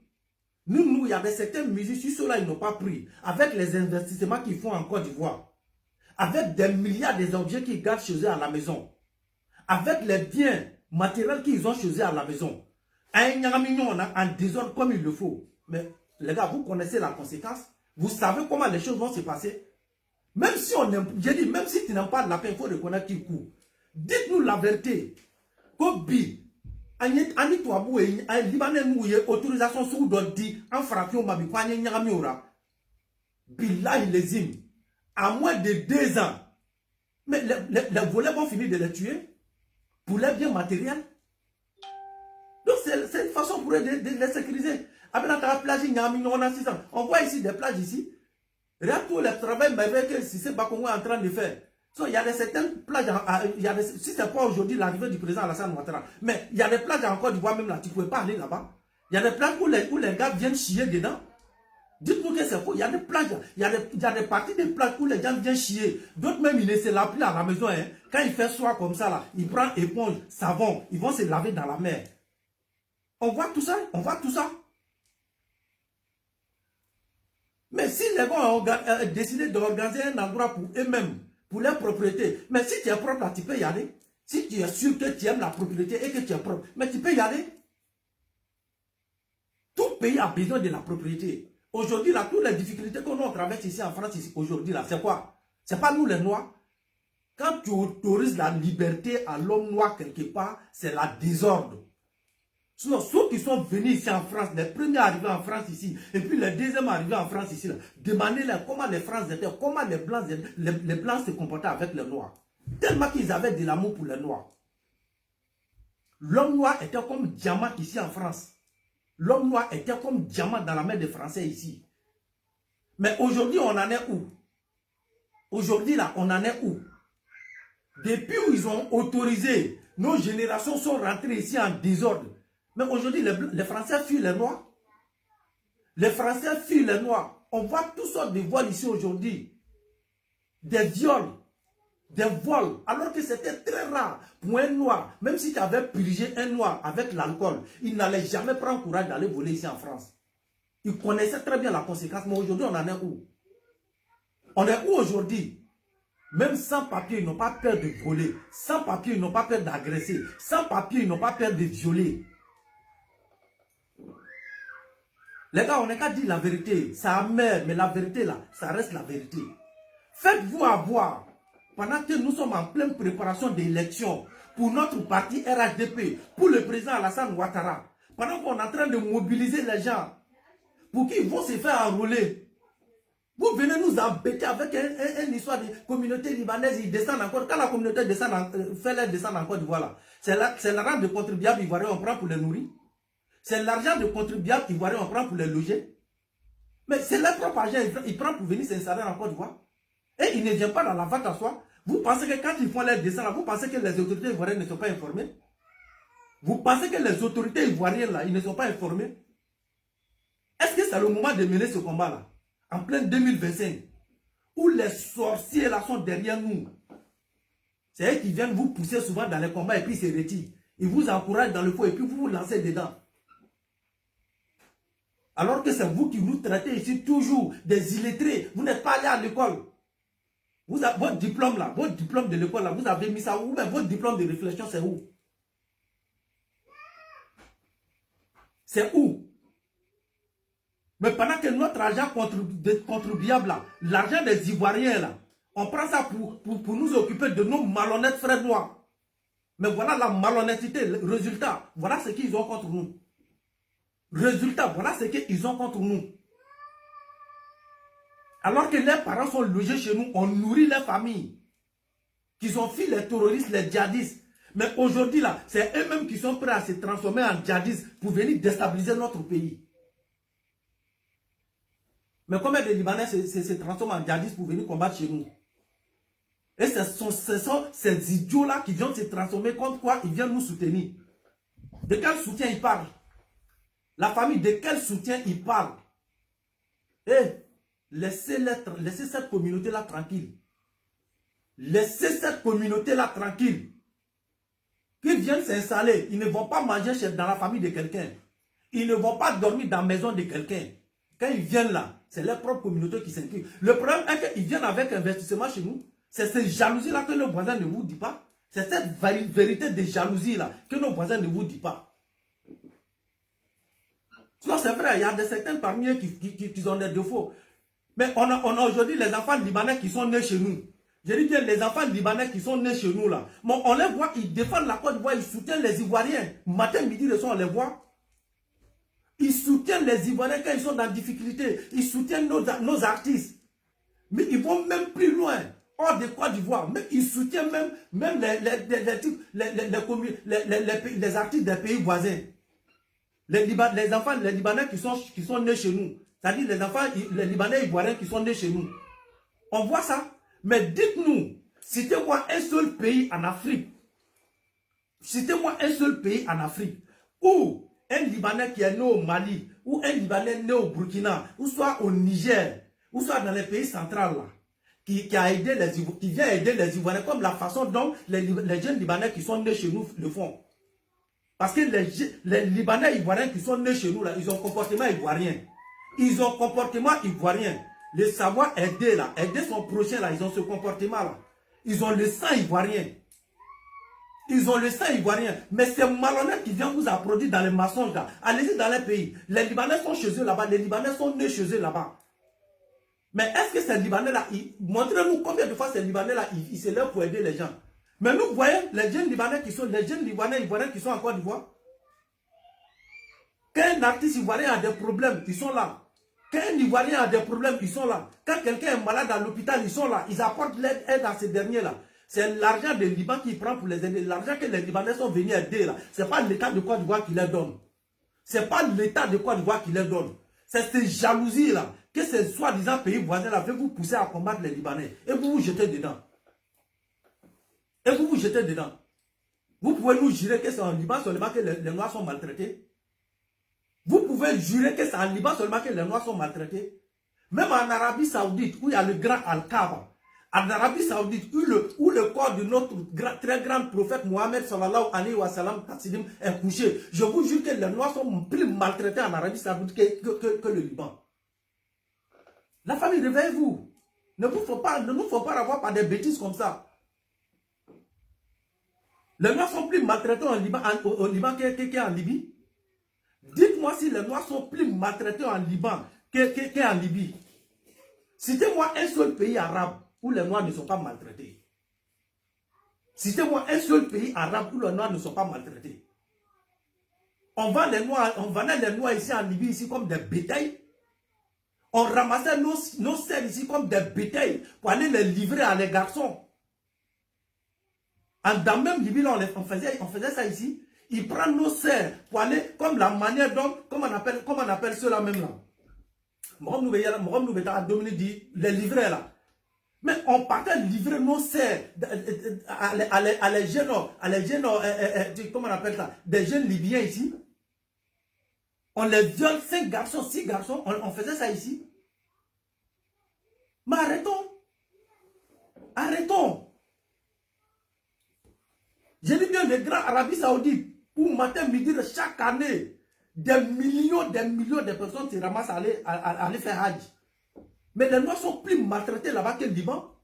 il y avait certains musiciens, ceux-là ils n'ont pas pris, avec les investissements qu'ils font en Côte d'Ivoire, avec des milliards d'objets qu'ils gardent chez eux à la maison, avec les biens matériels qu'ils ont chez eux à la maison, en désordre comme il le faut. Mais les gars, vous connaissez la conséquence, vous savez comment les choses vont se passer. Même si on aime, j'ai dit, même si tu n'aimes pas la paix, il faut reconnaître qu'il court. Dites-nous la vérité. Kobi, Ani Touabou et Libanais mouillé, autorisation sous d'Odi, en fraction, Mabi, Kwanye Nyamiora. Billah, les hymnes. À moins de 2 ans. Mais les volets vont finir de les tuer pour les biens matériels. Donc c'est une façon pour eux de les sécuriser. Après la plage, on voit ici des plages ici. Regarde tout le travail que Sissé Bakongo est en train de faire. So, il y a certaines plages, si ce n'est pas aujourd'hui l'arrivée du président Alassane Ouattara, mais il y a des plages en Côte d'Ivoire même là, tu ne pouvais pas aller là-bas. Il y a des plages où les gars viennent chier dedans. Dites-nous que c'est faux. Il y a des plages, il y a des parties de plages où les gens viennent chier. D'autres même, ils ne se lavent plus à la maison. Hein. Quand il fait soir comme ça, là, ils prennent éponge, savon, ils vont se laver dans la mer. On voit tout ça, on voit tout ça. Mais si les gens ont décidé d'organiser un endroit pour eux-mêmes, pour leur propriété, mais si tu es propre là, tu peux y aller. Si tu es sûr que tu aimes la propriété et que tu es propre, mais tu peux y aller. Tout pays a besoin de la propriété. Aujourd'hui, là, toutes les difficultés que nous traversons ici en France, aujourd'hui, là, c'est quoi? C'est pas nous les Noirs. Quand tu autorises la liberté à l'homme noir quelque part, c'est la désordre. Sinon, ceux qui sont venus ici en France, les premiers arrivés en France ici, et puis les deuxièmes arrivés en France ici, demandez-leur comment les Français étaient, comment les Blancs se comportaient avec les Noirs. Tellement qu'ils avaient de l'amour pour les Noirs. L'homme noir était comme diamant ici en France. L'homme noir était comme diamant dans la main des Français ici. Mais aujourd'hui, on en est où? Aujourd'hui, là, on en est où? Depuis où ils ont autorisé, nos générations sont rentrées ici en désordre. Mais aujourd'hui, les Français fuient les Noirs. Les Français fuient les Noirs. On voit toutes sortes de vols ici aujourd'hui. Des viols, des vols. Alors que c'était très rare pour un Noir. Même si tu avais purgé un Noir avec l'alcool, il n'allait jamais prendre courage d'aller voler ici en France. Il connaissait très bien la conséquence. Mais aujourd'hui, on en est où? On est où aujourd'hui? Même sans papier, ils n'ont pas peur de voler. Sans papier, ils n'ont pas peur d'agresser. Sans papier, ils n'ont pas peur de violer. Les gars, on n'est qu'à dire la vérité. Ça amer, mais la vérité là, ça reste la vérité. Faites-vous avoir. pendant que nous sommes en pleine préparation d'élections pour notre parti RHDP, pour le président Alassane Ouattara, pendant qu'on est en train de mobiliser les gens pour qu'ils vont se faire enrôler, vous venez nous embêter avec une histoire de communauté libanaise, ils descendent encore. Quand la communauté descend, fait leur descendre en Côte d'Ivoire, c'est l'argent de contribuables ivoiriens on prend pour les nourrir. C'est l'argent de contribuables ivoiriens on prend pour les loger. Mais c'est leur propre argent, ils prennent pour venir s'installer en Côte d'Ivoire. Et ils ne viennent pas dans la vente à soi. Vous pensez que quand ils font leur descente, vous pensez que les autorités ivoiriennes ne sont pas informées? Vous pensez que les autorités ivoiriennes là, ils ne sont pas informés? Est-ce que c'est le moment de mener ce combat là? En plein 2025, où les sorciers là sont derrière nous. C'est eux qui viennent vous pousser souvent dans les combats et puis se retirent. Ils vous encouragent dans le feu et puis vous vous lancez dedans. Alors que c'est vous qui nous traitez ici toujours des illettrés. Vous n'êtes pas allé à l'école. Votre diplôme là, votre diplôme de l'école là, vous avez mis ça où? Mais votre diplôme de réflexion c'est où? C'est où? Mais pendant que notre argent contribuable là, l'argent des Ivoiriens là, on prend ça pour nous occuper de nos malhonnêtes frères noirs. Mais voilà la malhonnêteté, le résultat, voilà ce qu'ils ont contre nous. Résultat, voilà ce qu'ils ont contre nous. Alors que leurs parents sont logés chez nous, on nourrit leurs familles. Qu'ils ont fui les terroristes, les djihadistes. Mais aujourd'hui là, c'est eux-mêmes qui sont prêts à se transformer en djihadistes pour venir déstabiliser notre pays. Mais combien de Libanais se transforment en djihadistes pour venir combattre chez nous? Et ce sont ces idiots-là qui viennent se transformer contre quoi? Ils viennent nous soutenir. De quel soutien ils parlent? La famille, de quel soutien ils parlent? Eh, laissez cette communauté-là tranquille. Laissez cette communauté-là tranquille. Qu'ils viennent s'installer. Ils ne vont pas manger dans la famille de quelqu'un. Ils ne vont pas dormir dans la maison de quelqu'un. Quand ils viennent là, c'est leur propre communauté qui s'inquiète. Le problème est qu'ils viennent avec investissement chez nous. C'est cette jalousie-là que nos voisins ne vous disent pas. C'est cette vérité de jalousie-là que nos voisins ne vous disent pas. Sinon, c'est vrai, il y a certains parmi eux qui ont des défauts. Mais on a aujourd'hui les enfants libanais qui sont nés chez nous. Je dis bien les enfants libanais qui sont nés chez nous là. Bon, on les voit, ils défendent la Côte d'Ivoire, ils soutiennent les Ivoiriens. Matin, midi, le soir, on les voit. Ils soutiennent les Ivoiriens quand ils sont dans la difficulté. Ils soutiennent nos artistes. Mais ils vont même plus loin. Hors de Côte d'Ivoire. Mais ils soutiennent même les artistes des pays voisins. Les enfants, les Libanais qui sont nés chez nous. C'est-à-dire les Libanais ivoiriens qui sont nés chez nous. On voit ça. Mais dites-nous, citez-moi un seul pays en Afrique. Citez-moi un seul pays en Afrique où un Libanais qui est né au Mali, ou un Libanais né au Burkina, ou soit au Niger, ou soit dans les pays centraux là, qui vient aider les Ivoiriens comme la façon dont les jeunes Libanais qui sont nés chez nous le font. Parce que les Libanais ivoiriens qui sont nés chez nous là, ils ont un comportement ivoirien. Ils ont un comportement ivoirien. Le savoir aider là, aider son prochain là, ils ont ce comportement là. Ils ont le sang ivoirien. Ils ont le sang ivoirien. Mais c'est malhonnête qui vient vous approcher dans les mensonges là. Allez-y dans les pays. Les Libanais sont chez eux là-bas. Les Libanais sont nés chez eux là-bas. Mais est-ce que ces Libanais là, montrez-nous combien de fois ces Libanais là, ils se lèvent pour aider les gens. Mais nous voyons les jeunes Libanais les jeunes Libanais ivoiriens qui sont en Côte d'Ivoire. Quand un artiste ivoirien a des problèmes, ils sont là. Quand un Ivoirien a des problèmes, ils sont là. Quand quelqu'un est malade à l'hôpital, ils sont là. Ils apportent l'aide à ces derniers-là. C'est l'argent des Liban qui prend pour les aider. L'argent que les Libanais sont venus aider là. Ce n'est pas l'État de Côte d'Ivoire qui leur donne. Ce n'est pas l'État de Côte d'Ivoire qui leur donne. C'est cette jalousie là que ces soi-disant pays voisins là veulent vous pousser à combattre les Libanais. Et vous vous jetez dedans. Et vous vous jetez dedans. Vous pouvez nous jurer que c'est en Liban seulement que les Noirs sont maltraités. Vous pouvez jurer que c'est en Liban seulement que les Noirs sont maltraités. Même en Arabie Saoudite, où il y a le grand Al-Kaaba, en Arabie Saoudite, où le corps de notre très grand prophète Mohammed sallallahu alayhi wa sallam est couché, je vous jure que les Noirs sont plus maltraités en Arabie Saoudite que le Liban. La famille, réveillez-vous. Ne nous faut pas avoir par des bêtises comme ça. Les Noirs sont plus maltraités au Liban qu'en Libye. Dites-moi si les Noirs sont plus maltraités en Liban qu'en Libye. Citez-moi un seul pays arabe où les Noirs ne sont pas maltraités. Citez-moi un seul pays arabe où les Noirs ne sont pas maltraités. On vendait les Noirs ici en Libye ici comme des bétails. On ramassait nos sœurs ici comme des bétails pour aller les livrer à les garçons. Dans même Libye, là, on faisait ça ici. Ils prennent nos sœurs pour aller, comme la manière dont, comment on appelle ceux-là même là. Dominique dit, les livrer là. Mais on partait livrer nos sœurs à les jeunes, comment on appelle ça, des jeunes Libyens ici. On les viole, 5 garçons, 6 garçons, on faisait ça ici. Mais arrêtons. Arrêtons. J'ai dit bien les grands Arabie Saoudite, pour matin, midi, chaque année, des millions de personnes se ramassent à aller faire Hajj. Mais les Noirs sont plus maltraités là-bas que le Liban.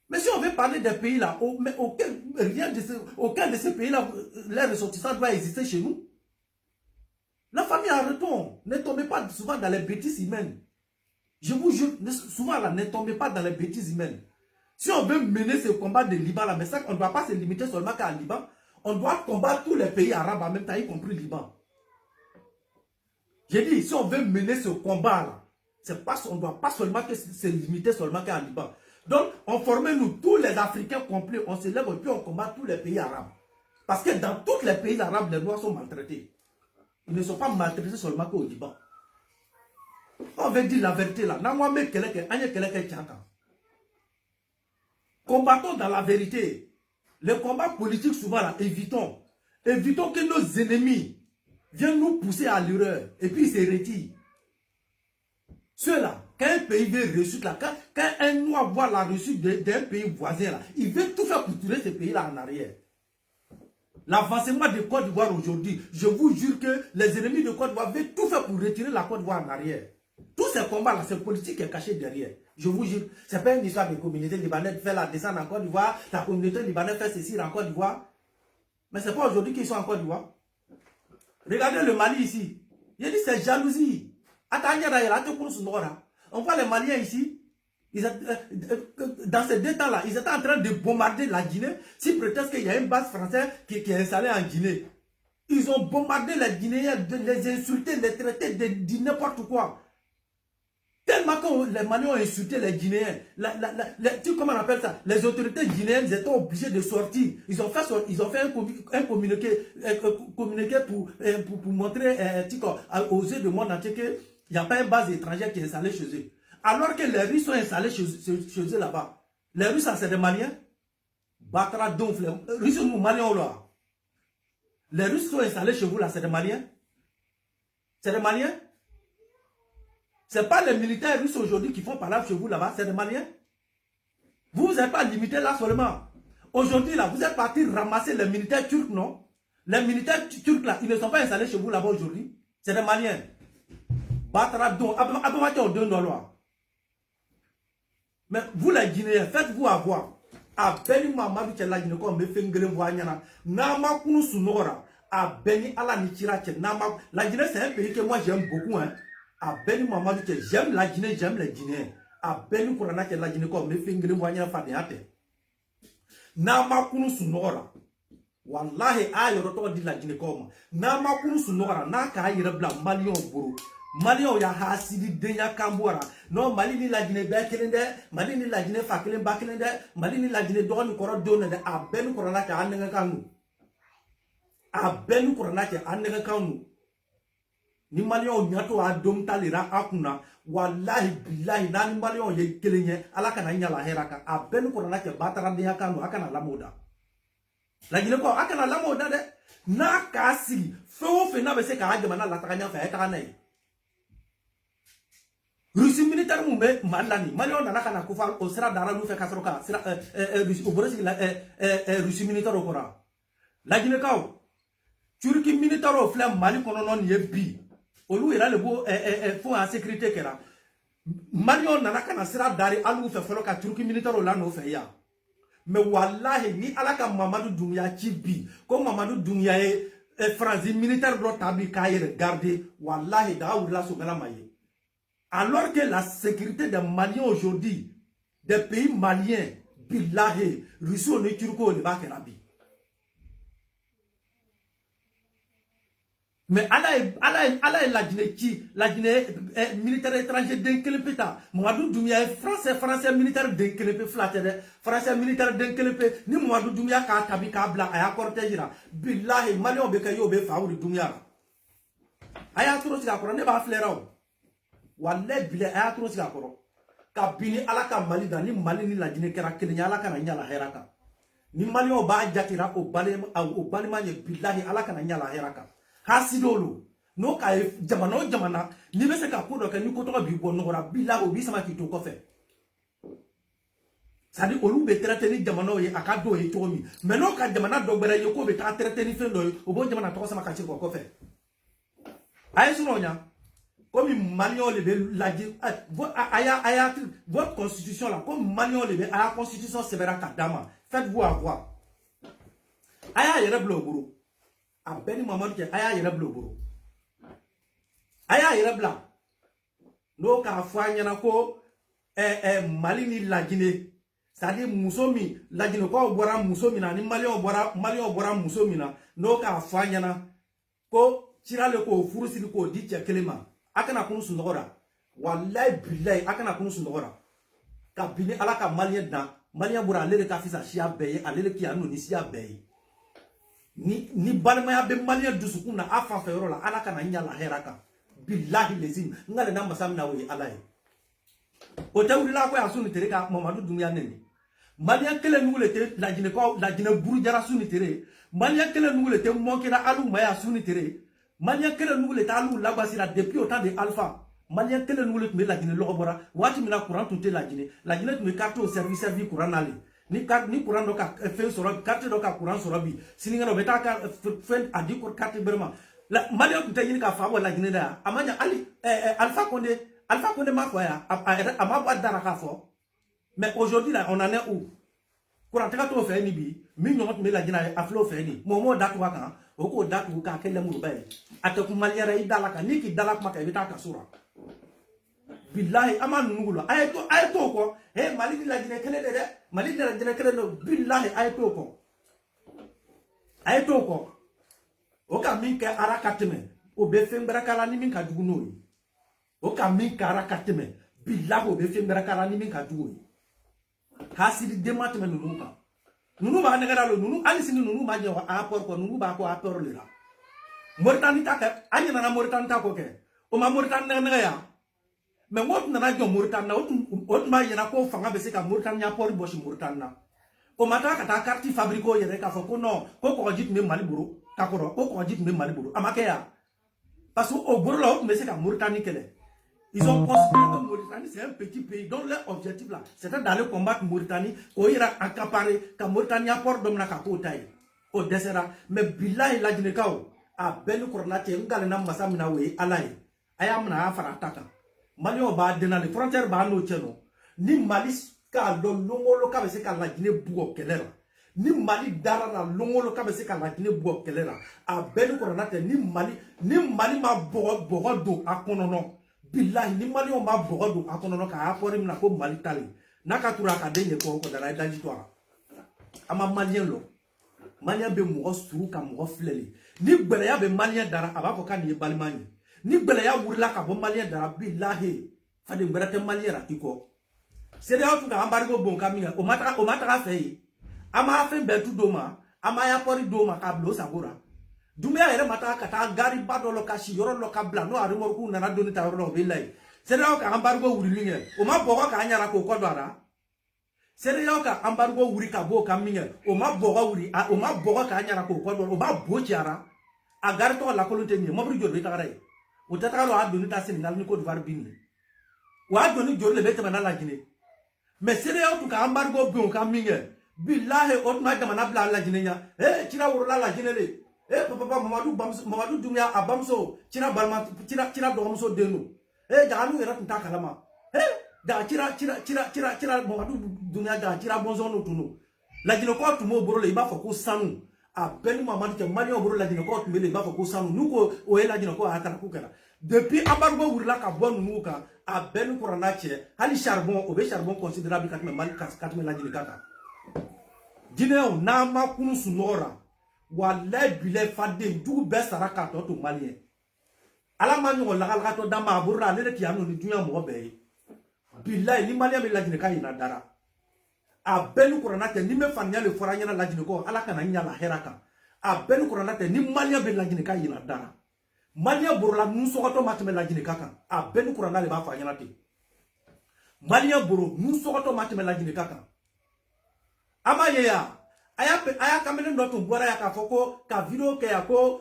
Mais si on veut parler des pays là, aucun de ces pays-là, les ressortissants doit exister chez nous. La famille, arrêtons. Ne tombez pas souvent dans les bêtises humaines. Je vous jure, souvent là, ne tombez pas dans les bêtises humaines. Si on veut mener ce combat de Liban là, mais ça, on ne doit pas se limiter seulement qu'à Liban. On doit combattre tous les pays arabes en même temps, y compris le Liban. J'ai dit, si on veut mener ce combat là, on ne doit pas seulement se limiter seulement qu'à Liban. Donc, on forme nous, tous les Africains complets, on se lève et puis on combat tous les pays arabes. Parce que dans tous les pays arabes, les Noirs sont maltraités. Ils ne sont pas maltraités seulement qu'au Liban. On veut dire la vérité là. Combattons dans la vérité. Les combats politiques souvent là, évitons. Évitons que nos ennemis viennent nous pousser à l'erreur et puis ils se retirent. Ceux-là, quand un pays veut réussir là, quand un Noir voit la réussite d'un pays voisin là, il veut tout faire pour tourner ce pays-là en arrière. L'avancement de Côte d'Ivoire aujourd'hui, je vous jure que les ennemis de Côte d'Ivoire veulent tout faire pour retirer la Côte d'Ivoire en arrière. Tous ces combats-là, c'est politique qui est cachée derrière. Je vous jure, ce n'est pas une histoire de communauté libanaise faire la descente en Côte d'Ivoire, la communauté libanaise fait ceci en Côte d'Ivoire. Mais ce n'est pas aujourd'hui qu'ils sont en Côte d'Ivoire. Regardez le Mali ici. Il dit c'est jalousie. On voit les Maliens ici. Dans ces 2 temps-là, ils étaient en train de bombarder la Guinée. Si prétexte qu'il y a une base française qui est installée en Guinée. Ils ont bombardé les Guinéens, les insulter, les traiter de n'importe quoi. Tellement que les Maliens ont insulté les Guinéens. Comment on appelle ça? Les autorités guinéennes étaient obligées de sortir. Ils ont fait un communiqué pour montrer aux yeux du monde entier qu'il n'y a pas une base étrangère qui est installée chez eux. Alors que les Russes sont installés chez eux là-bas. Les Russes, c'est des Maliens. Batra donc, les Russes sont Maliens là. Les Russes sont installés chez vous là, c'est des Maliens. C'est des Maliens. Ce n'est pas les militaires russes aujourd'hui qui font parler chez vous là-bas, c'est des Maliens. Vous n'êtes pas limité là seulement. Aujourd'hui là, vous êtes parti ramasser les militaires turcs, non? Les militaires turcs là, ils ne sont pas installés chez vous là-bas aujourd'hui. C'est des Maliens. Batra donc, mais vous les Guinéens, faites-vous avoir. A Beni Mamadou Tchela Guinée comme me fait un grand voyage. Nama Kounou Sounora. A Beni Ala Nichira Nama. La Guinée c'est un pays que moi j'aime beaucoup. Hein. A Beni Mamadou Tchela, j'aime la Guinée, j'aime les Guinéens. A Beni Kourana Tchela Guinée comme me fait un grand voyage. Nama Kounou Sounora. Wallahi ayo roto di la Guinée comme. Nama Kounou Sounora. Naka ayirabla Malion Buru. Malion ya hasidi denya kambora. Non, Mali ni la Guinée Bekelende, Mali ni la Guinée Fakelen Bakelende, Mali ni la Guinée Don Koro Donne, a Ben Koronaka Anneganou. A Ben Koronaka Anneganou. Ni Malion Yato a Dom Talira Akuna, Wallahi Billahi, Nani Malion ye Kelenye, Alakana la Heraka, a Ben Koronaka Batara de Akano, Akana Lamoda. La Guinée ko Akana Lamoda de Nakasi, Fo Fenabese Karamana la Trania Faetanei. Russie militaire moumé malani Malion nana kana kufa o sera dara nous fait kasroka sera Russie militaire au Coran la Guinée kaw Turquie militaire au flam Mali kono non yebi olu ira le bo fo en sécurité kera Malion nana kana sera dari alu fait folo ka Turquie militaire la no fait ya mais wallahi ni alaka Mamadou Doumbia chibi comme Mamadou Doumbia France militaire do tabi kayer garder wallahi da ou la so gala maye. Alors que la sécurité des Maliens aujourd'hui, des pays maliens, billahi Russie ne Turco ne ba kerabi. Mais Allah est la Guinée militaire étranger d'un kelépeta. Mamadou Doumbia est français militaire d'un kelépé flatté. Français militaire d'un kelépé. Ni Mamadou Doumbia ka tabi ka bla aya cortège. Billahi Malion be kayo be faouri Doumbia. Aya tro siga koro ne ba flera. Wallahi billahi aya tro siga koro. Ka bini ala ka Mali da ni Mali ni la Guinée kera kelenya ala kana nyala heraka. Ni Malion ba jatira o balema ye billahi ala kana nyala heraka. Hasidolo no ka jamana ni be se ka ko do ka ni ko to bi bo no ra bila o bi sama ki to ko fe sadi olu be traiter ni jamana ye aka do ye to mi mais no ka jamana do gbere ye ko be ta traiter ni fe do o bo jamana to sama ka ci ko fe ay suno nya comme Malion le be laji aya votre constitution là comme Malion le be aya constitution severa kadama faites-vous avoir aya yere bloguro a beni Mamadou ke aya yere blogoro aya yere bla no ka fanya na ko Mali ni la Guinée c'est-à-dire musomi la Guinée ko bora musomi na ni Malion bora musomi na no ka fanya na ko cirale ko furusi ko di che kelema akana kunu sundogora wallahi billahi akana kunu sundogora ka bini alaka Malien bura lele ka fisa shia beye alele ki anu ni shia beye ni balmaya be Malien dusukuna afa fero la ala kana nyala heraka billahi lezim ngale na masamna we alaye o tawri la ko asuni tere ka Mamadou Doumbia neni Malien kele ngule te la Guinée buru jara suni tere Malien kele ngule te monkira alu maya suni tere Malien kele ngule ta alu lagwasira depuis au temps de Alpha Malien kele ngule me la Guinée logobora wati mina courant tout la Guinée me carte au service courant nale ni courant doka fe soro carte doka courant soro bi sininga no beta ka fen adi ko carte berma la Malien ko tayini ka fa la Guinée da amanya ali Alpha Condé ma ko ya ama ba dara ka fo mais aujourd'hui là on en est où courant ta to fe ni bi mi nyomot me la Guinée aflo fe ni momo datu kan o ko datu ka kele mu bay ataku Malien ra idala ka niki dala kuma ka beta ka sura billahi amanu ngulo ayato ko Mali la Guinée kele de Mali la Guinée kele no billahi ayato ko o ka min ka arakateme o be fembra kala ni min ka duguno o ka min ka arakateme billahi o be fembra kala ni min ka duguno hasidi demateme nunu ba ngara lo nunu ali sini nunu ma je wa apport ko nunu ba ko apport le la Mauritanie ta ka anya na Mauritanie ta ko ke o ma Mauritanie na ya mais wot na jo Mauritanie wot ma yena ko fanga be se ka Mauritanie port bo shi Mauritanie o mata ka ta carte fabrico yere ka fo ko no ko jit me Mali buru ka ko jit me Mali buru amake ya parce que au buru là me se ka Mauritanie kele ils ont considéré que Mauritanie c'est un petit pays dont leur objectif là c'était d'aller combattre Mauritanie ko ira accaparer ka Mauritanie port dom na ka ko tay o desera mais billahi la Guinée kaw a benu coronate ngale na masamina we alai ayamna afara taka Malion ba dena les frontières ba no cheno ni Mali ka longolo ka be se ka la Guinée buo kelera ni Mali dara na longolo ka be se ka la Guinée buo kelera a benu coronate ni Mali ma bogo do akonono billahi ni Malion ma bogo do akonono ka apori na ko Mali tali nakatura ka denye ko dara daji to ama Malien be mo suru ka mo fleli ni gbere ya be Malien dara abako ka ni balimani ni gbele ya wurila ka bo Malien dara billahi fadi gbere te Malien ra iko sede ya tu ka embargo bon ka minga o mata ka fe ama fe be tu doma ama ya pori doma ka blo sabura Doumbia yere mata ka ta gari badolo ka shi yoro lo ka bla no ari morku na doni ta ro billahi sede ya ka embargo wurilinge o ma bogo ka anyara ko kodwara sede ya ka embargo wuri ka bo ka minga o ma bogo wuri o ma bogo ka anyara ko kodwara o ba bochiara a gari to la kolonte ni mo bri jodo ta rai o tata lo adoni ta Sénégal ni Côte d'Ivoire bini wa adoni jor le bete na la Guinée mais sere yo tu ka embargo bon ka minge billahi otma de mana bla la Guinée ya tira woro la Guinée le papa Mamadou Doumbia abamso tira balma tira do amso denu janu era ta kalama da tira Mamadou Doumbia da tira bonzo no tunu la Guinée ko tu mo boro le ba fo ko sanu a beni Mamadou ke Malion boro la Guinée ko tu mele ba fo ko sanu nuko o la Guinée ko akara ku kala depuis embargo wurla ka bon nuka a beni corona che hali charbon o be charbon considérable katme mal katme la Guinée kaka Guinéen n'a ma kunu sunora. Wallahi bilay fadde du be saraka to malien. Ala ma nyo la to dama burra le ki anu ni dunya mo be. Billahi ni malien be la Guinée ka ina dara. A benu kurana te ni me fanya le foranya na la Guinée ko ala kana nya la heraka. A benu kurana te ni malien be la Guinée ka ina dara. Malien burla nu sokoto matme la Guinée kaka. A benu kurana le ba fanya na te. Malien buru nu sokoto matme la Guinée kaka. Ama yeya aya kamene ndoto bora ya kafoko ka video ke yako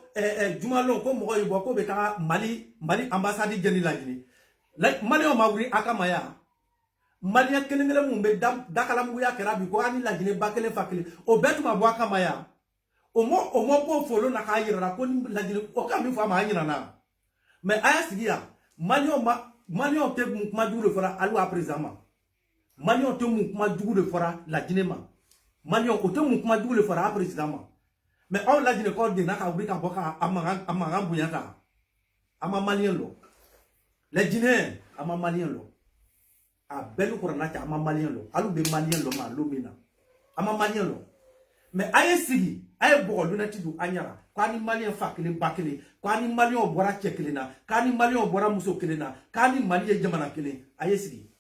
jumalo ko mo yibo ko beta Mali ambassade jeni la Guinée. Like Mali o mawri akamaya. Mali ya kelengele mumbe dakala mu ya kerabi ko ani la Guinée bakele fakele o betu mabwa kamaya. Omo po folo na kayira ko la Guinée o kam mi fa ma nyina na. Mais aya sigia Mali o te mu kuma dure fora alu a président. Mali o te mu kuma dure fora la Guinée ma. Malion côté mouvement double fera précisément. Mais on l'a dit le corps de Naka Obrika Boka Amara Bouyata. Ama Malien lo. Les Guinéens, Ama Malien lo. A Belu Koranaka, Ama Malien lo. Alou be Malien lo ma Lomina. Ama Malien lo. Mais aye sigi, aye boko lunati du anyara. Kwani Malien fakile bakile. Kwani Malien obora chekelena. Kwani Malien obora muso kelena. Kwani Malien jamana kele. Aye sigi.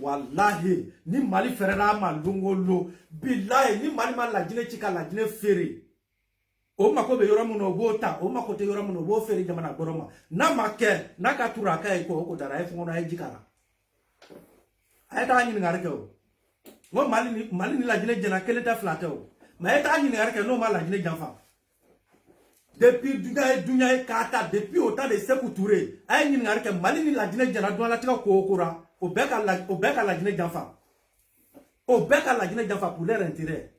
Wallahi ni Mali ferera ma longolo billahi ni Mali ma la Guinée chika la Guinée fere o mako be yoro muno bota o mako te yoro muno bo fere jamana goroma na make na ka tura kai ko dara e fongo na e jikara ay ta ngi ngare ko mo Mali ni la Guinée jena kele ta flate o ma ay ta ngi ngare ko no ma la Guinée janfa depuis dunya e kata depuis autant de Sékou Touré ay ngi ngare ko Mali ni la Guinée jena do la tika ko okura au bec à la Guinée d'enfant. Au bec à la Guinée d'enfant pour leur intérêt.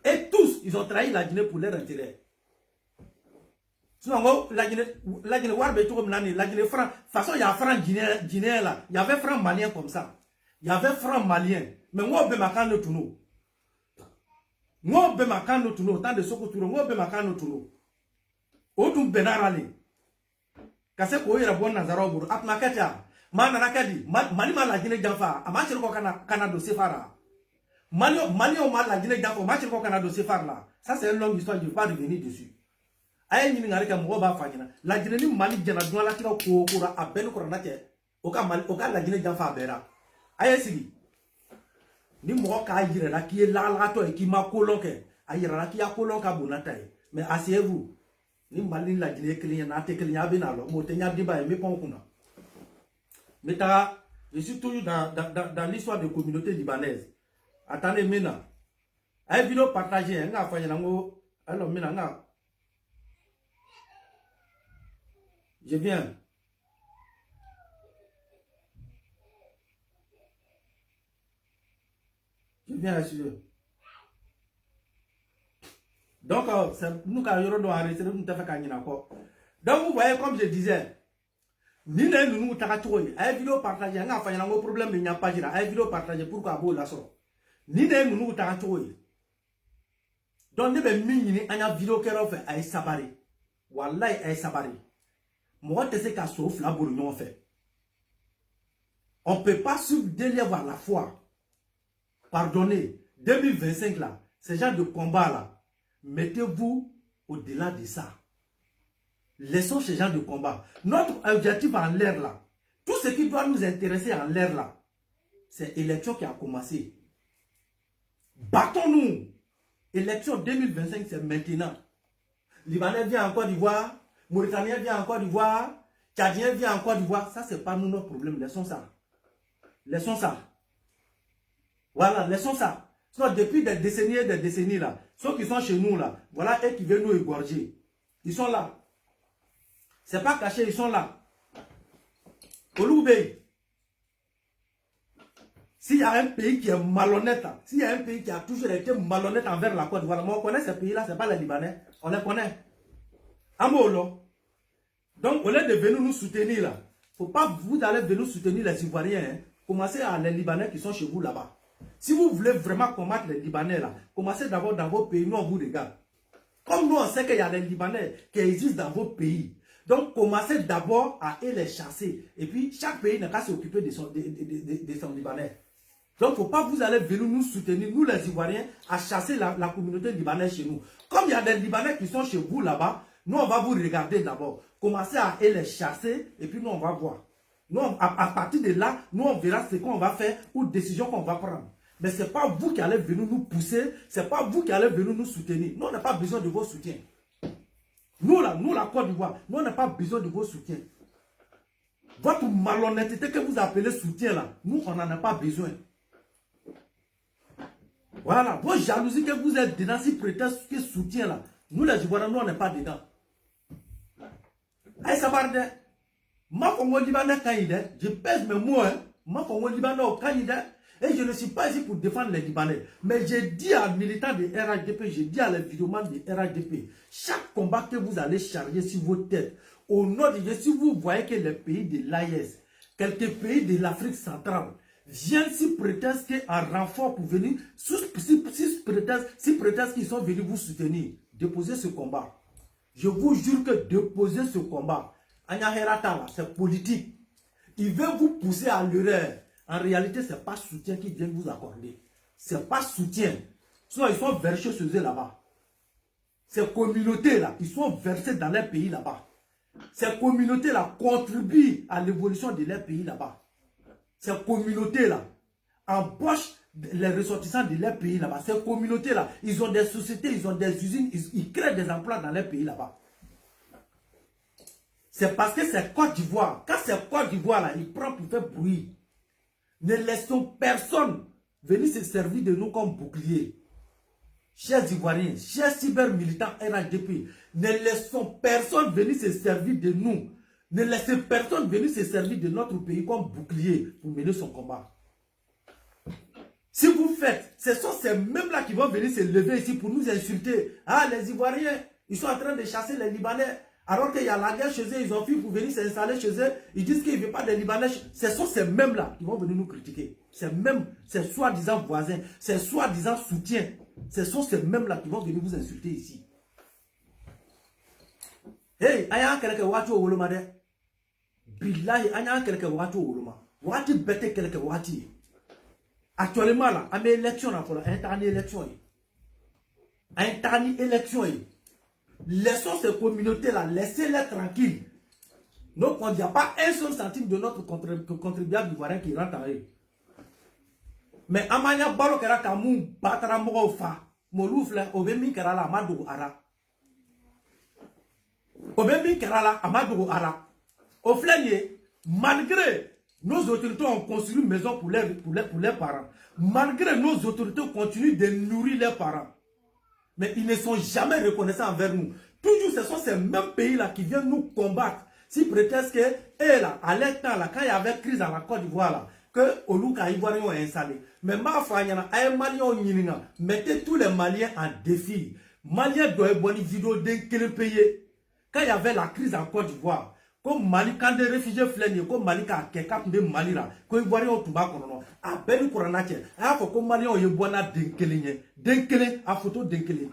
Et tous, ils ont trahi la Guinée pour leur intérêt. Sinon, la Guinée, la Guinée, la Guinée franc. De toute façon, il y a franc guinéen là. Il y avait franc malien comme ça. Il y avait franc malien. Mais moi, je vais me tout nous. Moi, je vais me tout nous. Tant de Sékou Touré, moi, je vais me tout nous. Autum Benarale. Kase ko yera bon Nazaro buru. Atma kacha. Mana nakadi Mali ma la Guinée d'enfant a marché ko kana do sefara Mali o ma la Guinée d'enfant marché ko kana do sefara là ça c'est une longue histoire je ne vais pas revenir dessus ay ni ngari ka mo ba fanyina la Guinée ni Mali jana do la tika ko kura a ben ko na te o ka la Guinée d'enfant bera ay sigi ni mo ka yire la ki la to e ki ma kolon ke ayira la ki ya kolon ka bonata mais asseyez-vous ni Mali la Guinée client na te client benalo mo te nya diba e me pon kuna. Mais je suis toujours dans l'histoire de communauté libanaise. Attendez maintenant. Une vidéo partagée. Alors maintenant. Je viens. Je viens assurer. Donc, nous quand nous doit arrêter, nous t'avons fait donc vous voyez comme je disais. Ni ne nous takatoy ay vidéo partager nga fanya ngo problème bi nya pagina ay vidéo partager pourquoi bo la so ni ne nous takatoy donc ne be minni ni anya vidéo kero fait ay sabari wallahi ay sabari mo te se ka souf la buru non fait on peut pas subdélier la foi pardonnez 2025 là ce genre de combat là mettez-vous au-delà de ça. Laissons ce genre de combat. Notre objectif en l'air là, tout ce qui doit nous intéresser en l'air là, c'est l'élection qui a commencé. Battons-nous. Élection 2025, c'est maintenant. Libanais vient en Côte d'Ivoire, Mauritanien vient en Côte d'Ivoire, Tchadien vient en Côte d'Ivoire. Ça, c'est pas nous notre problème. Laissons ça. Laissons ça. Voilà, laissons ça. Sinon, depuis des décennies là, ceux qui sont chez nous là, voilà, eux qui viennent nous égorger. Ils sont là. C'est pas caché, ils sont là. Oloubé. S'il y a un pays qui est malhonnête, s'il y a un pays qui a toujours été malhonnête envers la Côte d'Ivoire, on connaît ce pays-là, c'est pas les Libanais. On les connaît. Amolo. Donc, au lieu de venir nous soutenir là, faut pas vous allez venir soutenir les Ivoiriens. Hein. Commencez à les Libanais qui sont chez vous là-bas. Si vous voulez vraiment combattre les Libanais là, commencez d'abord dans vos pays, nous on vous regarde. Comme nous on sait qu'il y a des Libanais qui existent dans vos pays. Donc, commencez d'abord à les chasser. Et puis, chaque pays n'a qu'à s'occuper de son Libanais. Donc, il ne faut pas vous allez venir nous soutenir, nous les Ivoiriens, à chasser la communauté libanaise chez nous. Comme il y a des Libanais qui sont chez vous là-bas, nous, on va vous regarder d'abord. Commencer à les chasser, et puis nous, on va voir. Nous, à partir de là, nous, on verra ce qu'on va faire ou décision qu'on va prendre. Mais ce n'est pas vous qui allez venir nous pousser, ce n'est pas vous qui allez venir nous soutenir. Nous, on n'a pas besoin de vos soutiens. Nous, la Côte d'Ivoire, nous, on n'a pas besoin de vos soutiens. Votre malhonnêteté que vous appelez soutien là, nous, on n'en a pas besoin. Voilà, vos jalousies que vous êtes dedans, si prétexte que soutien là, nous les Ivoiriens, nous, on n'est pas dedans. Aïe, ça va de. Ma Congo Libanais quand il est, je pèse mes mots, hein. Ma Congo Libanais quand il est, et je ne suis pas ici pour défendre les Libanais. Mais j'ai dit à militants de RHDP, j'ai dit à les vidéomans de RHDP, chaque combat que vous allez charger sur vos têtes, au nord de Dieu, si vous voyez que les pays de l'AES, quelques pays de l'Afrique centrale, viennent si prétexte qu'en renfort pour venir, si prétexte qu'ils sont venus vous soutenir, déposez ce combat. Je vous jure que déposer ce combat, c'est politique. Il veut vous pousser à l'erreur. En réalité, ce n'est pas soutien qu'ils viennent vous accorder. Ce n'est pas soutien. Sinon, ils sont versés chez eux là-bas. Ces communautés-là, ils sont versés dans leur pays là-bas. Ces communautés-là contribuent à l'évolution de leur pays là-bas. Ces communautés-là empochent les ressortissants de leur pays là-bas. Ces communautés-là, ils ont des sociétés, ils ont des usines, ils créent des emplois dans leur pays là-bas. C'est parce que c'est Côte d'Ivoire. Quand c'est Côte d'Ivoire là, il prend pour faire bruit. Ne laissons personne venir se servir de nous comme bouclier. Chers Ivoiriens, chers cyber-militants RHDP, ne laissons personne venir se servir de nous. Ne laissez personne venir se servir de notre pays comme bouclier pour mener son combat. Si vous faites, ce sont ces mêmes-là qui vont venir se lever ici pour nous insulter. Ah, les Ivoiriens, ils sont en train de chasser les Libanais. Alors qu'il y a la guerre chez eux, ils ont fui pour venir s'installer chez eux. Ils disent qu'ils ne veulent pas des Libanais. Ce sont ces mêmes-là qui vont venir nous critiquer. Ces soi-disant voisins, ces soi-disant soutiens. Ce sont ces mêmes-là qui vont venir vous insulter ici. Hey, aya keleke watu woloma de. Billahi, aya keleke watu woloma. Wati bete keleke wati. Actuellement là, à mes élections là, pour une élection. Une élection. Laissons ces communautés-là, laissez-les tranquilles. Donc, il n'y a pas un seul centime de notre contribuable ivoirien qui rentre en eux. Mais Amanya Balo Kera Kamou, Batara Morofa, Moloufle, Obemi Kerala, Amadou Ara. Obemi Kerala, Amadou Ara. Au Flenier, malgré nos autorités ont construit une maison pour leurs parents, malgré nos autorités continuent de nourrir leurs parents. Mais ils ne sont jamais reconnaissants envers nous. Toujours, ce sont ces mêmes pays-là qui viennent nous combattre. Si prétexte que, et là, à l'instant, là, quand il y avait crise dans la Côte d'Ivoire, là, que Oluka Ivoirien ont installé. Mais ma frère, un Malien, mettez tous les Maliens en défi. Maliens doivent avoir une vidéo d'un quel pays. Quand il y avait la crise en Côte d'Ivoire, comme Mali, quand des réfugiés flènent, comme Mali, quand de Mali, là, quand Ivoirien ont tout bas, à peine qu'on a fait, à faut que Maliens ont eu bon à Denkele, à photo Denkele.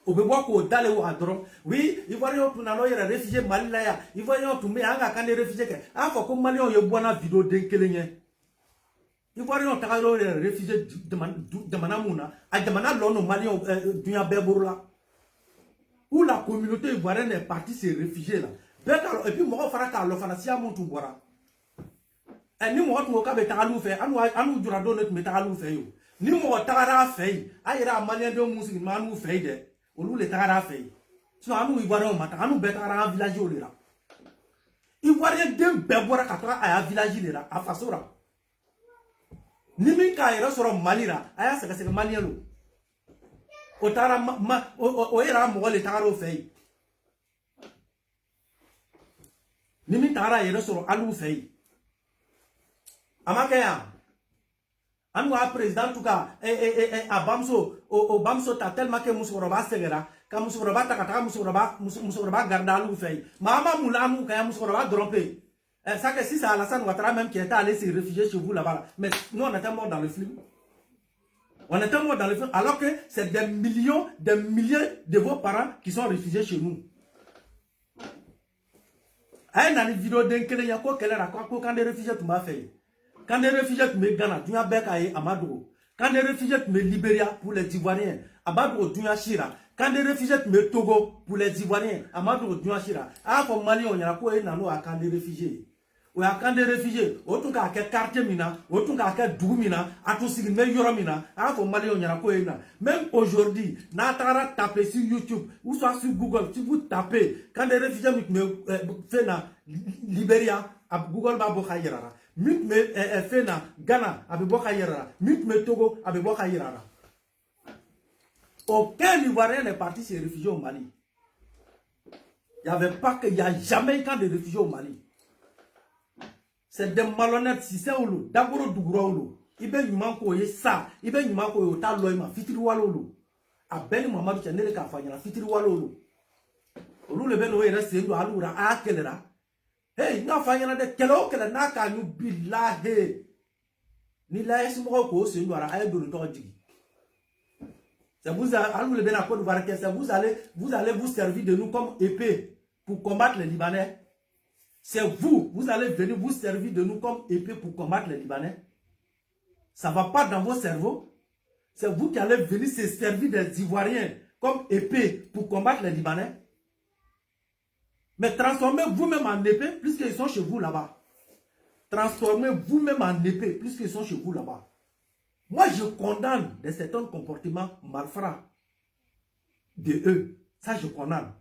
Au besoin qu'on d'aller au adron, oui, Ivoirien ont tout dans les réfugiés Mali là, Ivoirien ont tout mis à quand des réfugiés, à faut que Maliens ont eu bon à vidéo Denkele. Ivoirien ont tagaro les réfugiés de Manamouna, à demander l'on Maliens du Yaberbourla. Où la communauté ivoirienne est partie se réfugier là. Et puis, moi, je vais faire un si à mon tout boire. Et nous, moi, je vais faire un fait. Nous, du radon, nous mettons un fait. Nous, moi, je vais faire un fait. Aïe, la malien de musulman, nous fait. Ou nous, les tagara fait. Sinon, nous, ivoiriens, nous, bêtons un village là. Ivoirien, deux bébois à un village là, à Fasora. Nimika, il reste Mali là. Aïe, c'est que malien là. Otara o era mo le taro fei nimi tara yero soro alu fei amakaya anu a président tuka abamso o bamso ta tellement que musoroba segera ka musoroba ta kata musoroba garda alu fei mama mulamu kaya musoroba dromper ça que si c'est Alassane Ouattara même qui est allé se réfugier chez vous là-bas mais nous on était mort dans le film. On était mort dans le film, alors que c'est des millions, des milliers de vos parents qui sont réfugiés chez nous. Aïe, dans une vidéo d'un quel y a quoi qu'elle a quoi quand des réfugiés tout m'a fait. Quand des réfugiés me Ghana, tu as Bekaye, Amadou. Quand des réfugiés me Libéria pour les Ivoiriens, Amadou, tu as Chira. Quand des réfugiés me Togo pour les Ivoiriens, Amadou, tu as Chira. Ah, comme Mali, on y a quoi, Nano, à quand des réfugiés. Ou à quand des réfugiés, autant qu'à quel quartier mina, autant qu'à quel doumina, à tout ce qui est meilleur mina, ah, comme Mali, on y a quoi, même aujourd'hui, Natara taper sur YouTube, ou soit sur Google, si vous tapez, quand des réfugiés me fait na Libéria, à Google, va boka yirara. Mit me fait na Ghana, à boka yirara. Mit me Togo, à boka yirara. Aucun Ivoirien n'est parti se réfugier au Mali. Il n'y avait pas que, il n'y a jamais eu de réfugiés au Mali. C'est des malhonnêtes, si c'est ou d'abord Dougroulu. Il y a un ça, il y a un taloïma, fitri walolo. A ben Mamadou Chanel Kafanya, fitri walolo. Olu le beno est resté à l'oura à Kelera. Hey, n'a fanya de Kelo que la naka nous billahe. Ni la esmoko, c'est une noire à de l'autorité. C'est vous allez le ben à Côte d'Ivoire, vous allez vous servir de nous comme épée pour combattre les Libanais. C'est vous allez venir vous servir de nous comme épée pour combattre les Libanais. Ça ne va pas dans vos cerveaux. C'est vous qui allez venir se servir des Ivoiriens comme épée pour combattre les Libanais. Mais transformez vous-même en épée puisqu'ils sont chez vous là-bas. Transformez vous-même en épée puisqu'ils sont chez vous là-bas. Moi, je condamne de certains comportements malfrats de eux. Ça, je condamne.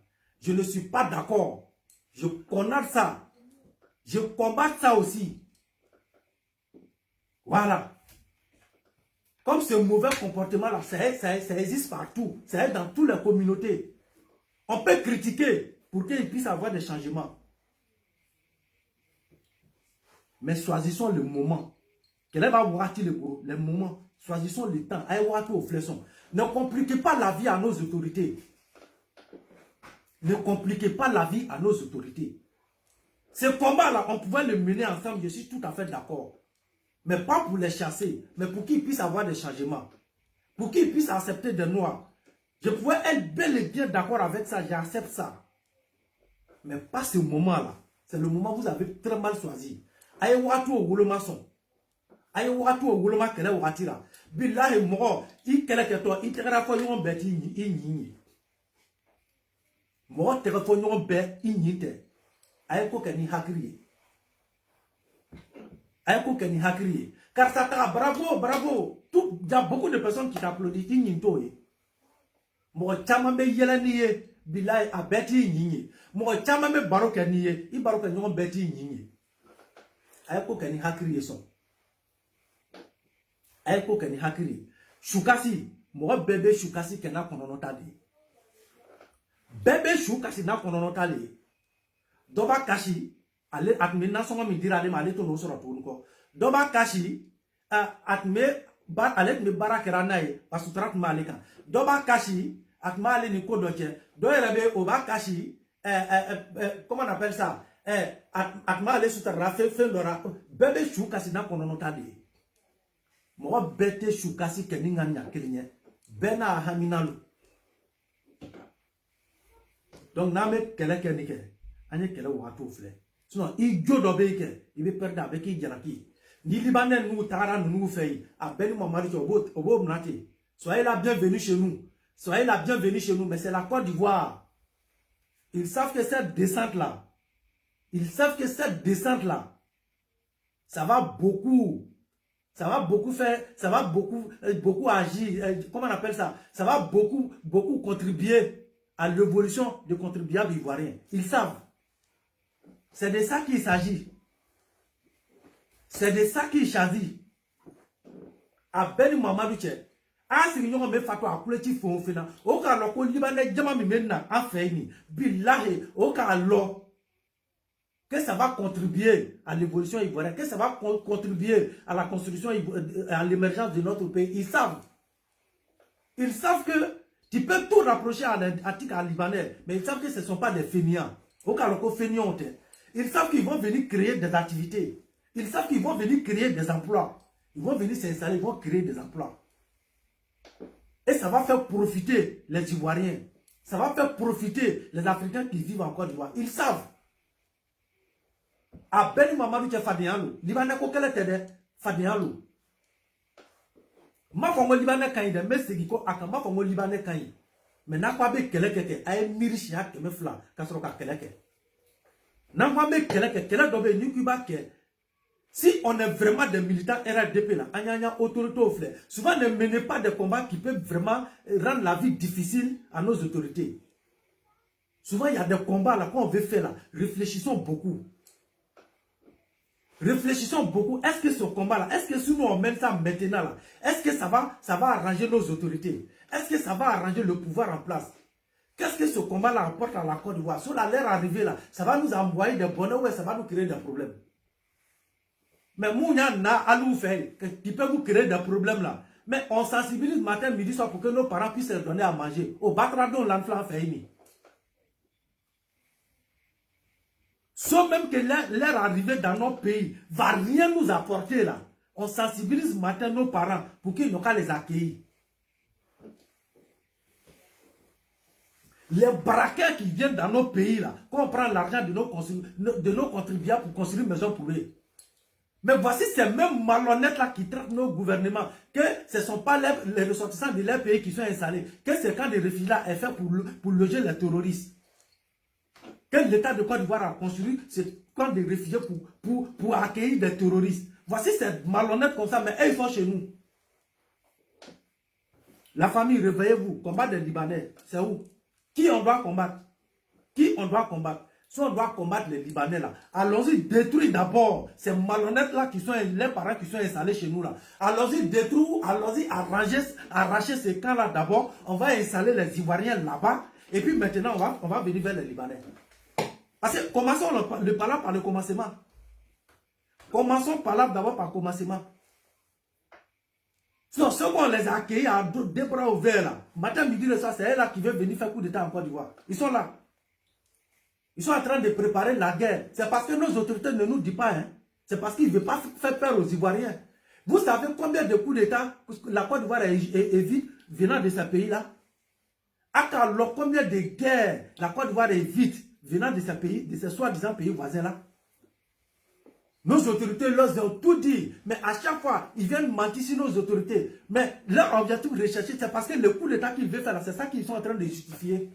Je ne suis pas d'accord. Je condamne ça. Je combats ça aussi. Voilà. Comme ce mauvais comportement-là, ça existe partout. Ça existe dans toutes les communautés. On peut critiquer pour qu'il puisse avoir des changements. Mais choisissons le moment. Quel va voir le moment? Choisissons le temps. Allez voir tout au fleçon. Ne compliquez pas la vie à nos autorités. Ne compliquez pas la vie à nos autorités. Ce combat-là, on pouvait le mener ensemble, je suis tout à fait d'accord. Mais pas pour les chasser, mais pour qu'ils puissent avoir des changements. Pour qu'ils puissent accepter des Noirs. Je pouvais être bel et bien d'accord avec ça, j'accepte ça. Mais pas ce moment-là. C'est le moment où vous avez très mal choisi. Aïe watu au goulomason. Aïe watu au gouloma kele watira. Billahi moro, i kele keto, i tegera fo yon beti i nyinyi. Moro tegera fo yon be i nyite. Aïe ko keni hakriye. Aïe ko keni hakriye. Car ça t'a bravo, bravo. Il y a beaucoup de personnes qui t'applaudissent. I nyinto ye. Moro chama be yela niye. Billahi a beti i nyinyi. Moro chama be baroke niye. I baroke yon beti i nyinyi. Aïe ko keni hakriye son. Aïe ko keni hakriye. Shukasi. Moro bébé shukasi kena kononotade. Bébé shukasi na kononotade. Doba kashi, ale atme na songa mi dira ale ma ale to no sora to ko. Doba kashi, atme ba ale me barakera nae pasutrat malika. Doba kashi, atma ale ni ko doke. Do elebe oba kashi, comment on appelle ça? Atma ale sutra fe lora. Bébé chou kasi na konono tade. Mo bete chou kasi keninga nya kelinye. Bena haminalu. Donc na me kele kenike. Sinon, il il veut perdre avec qui ni Libanais nous tara nous fait à ben Mamadou soyez la bienvenue chez nous. Soyez la bienvenue chez nous, mais c'est la Côte d'Ivoire. Ils savent que cette descente là, ça va beaucoup faire, ça va beaucoup agir, comment on appelle ça? Ça va beaucoup contribuer à l'évolution des contribuables ivoiriens. Ils savent. C'est de ça qu'il s'agit. C'est de ça qu'il s'agit. A Ben Mamadou Tché. A si nous me fato a kuleti fon fena. O ka lo ko Libanais jama mi menna a fait ni. Billahi o ka lo que ça va contribuer à l'évolution ivoirienne, que ça va contribuer à la construction, à l'émergence de notre pays. Ils savent. Ils savent que tu peux tout rapprocher à Libanais, mais ils savent que ce ne sont pas des fainéants. Au cas où fainéants. Ils savent qu'ils vont venir créer des activités. Ils savent qu'ils vont venir créer des emplois. Ils vont venir s'installer, ils vont créer des emplois. Et ça va faire profiter les Ivoiriens. Ça va faire profiter les Africains qui vivent en Côte d'Ivoire. Ils savent. A Ben Mamadou Tché Fadiano, Libanais ko kele tede, Fadialo. Ma fongo libanais quand il est mais c'est qui ko akama fongo libanais quand il. Mais n'a pas be keleke ay mirishia ke me fla kasoro ka keleke. N'a pas be keleke kele dobe ni kuba ke. Si on est vraiment des militants RDP là, anya autorité au fleur. Souvent ne menez pas des combats qui peuvent vraiment rendre la vie difficile à nos autorités. Souvent il y a des combats là qu'on veut faire là. Réfléchissons beaucoup. Réfléchissons beaucoup. Est-ce que ce combat-là, est-ce que si nous on met ça maintenant là, est-ce que ça va arranger nos autorités? Est-ce que ça va arranger le pouvoir en place? Qu'est-ce que ce combat-là apporte à la Côte d'Ivoire? Sur l'air arrivé là, ça va nous envoyer des bonheurs ou ça va nous créer des problèmes? Mais Mounia n'a à nous faire, qui peut vous créer des problèmes là. Mais on sensibilise matin, midi, soir pour que nos parents puissent leur donner à manger. Au Batradon, l'enfant fait une. Sauf même que leur arrivée dans nos pays va rien nous apporter là. On sensibilise matin nos parents pour qu'ils n'ont qu'à les accueillir. Les braqueurs qui viennent dans nos pays là, quand on prend l'argent de nos contribuables pour construire une maison pour eux. Mais voici ces mêmes malhonnêtes là qui traitent nos gouvernements, que ce ne sont pas les ressortissants de leur pays qui sont installés, que ce camp de réfugiés là est fait pour loger les terroristes. Que l'État de Côte d'Ivoire a construit ce camp de réfugiés pour accueillir des terroristes. Voici ces malhonnêtes comme ça, mais eux, ils sont chez nous. La famille, réveillez-vous. Combattre des Libanais, c'est où? Qui on doit combattre? Qui on doit combattre? Si on doit combattre les Libanais là, allons-y détruire d'abord ces malhonnêtes là qui sont les parents qui sont installés chez nous là. Allons-y détruire, allons-y arracher ces camps là d'abord. On va installer les Ivoiriens là-bas. Et puis maintenant, on va venir vers les Libanais. Parce que commençons le parlant par le commencement. Commençons par là d'abord par le commencement. Sinon, ceux qu'on les a accueillis à deux bras ouverts là, matin, midi, le soir, c'est eux là qui veulent venir faire coup d'état en Côte d'Ivoire. Ils sont là. Ils sont en train de préparer la guerre. C'est parce que nos autorités ne nous disent pas. Hein. C'est parce qu'ils ne veulent pas faire peur aux Ivoiriens. Vous savez combien de coups d'état la Côte d'Ivoire évite venant de ce pays-là? Alors, combien de guerres la Côte d'Ivoire évite venant de ces pays, de ces soi-disant pays voisins-là? Nos autorités leur ont tout dit, mais à chaque fois, ils viennent mentir sur nos autorités. Mais leur objectif recherché, c'est parce que le coup d'état qu'ils veulent faire, c'est ça qu'ils sont en train de justifier.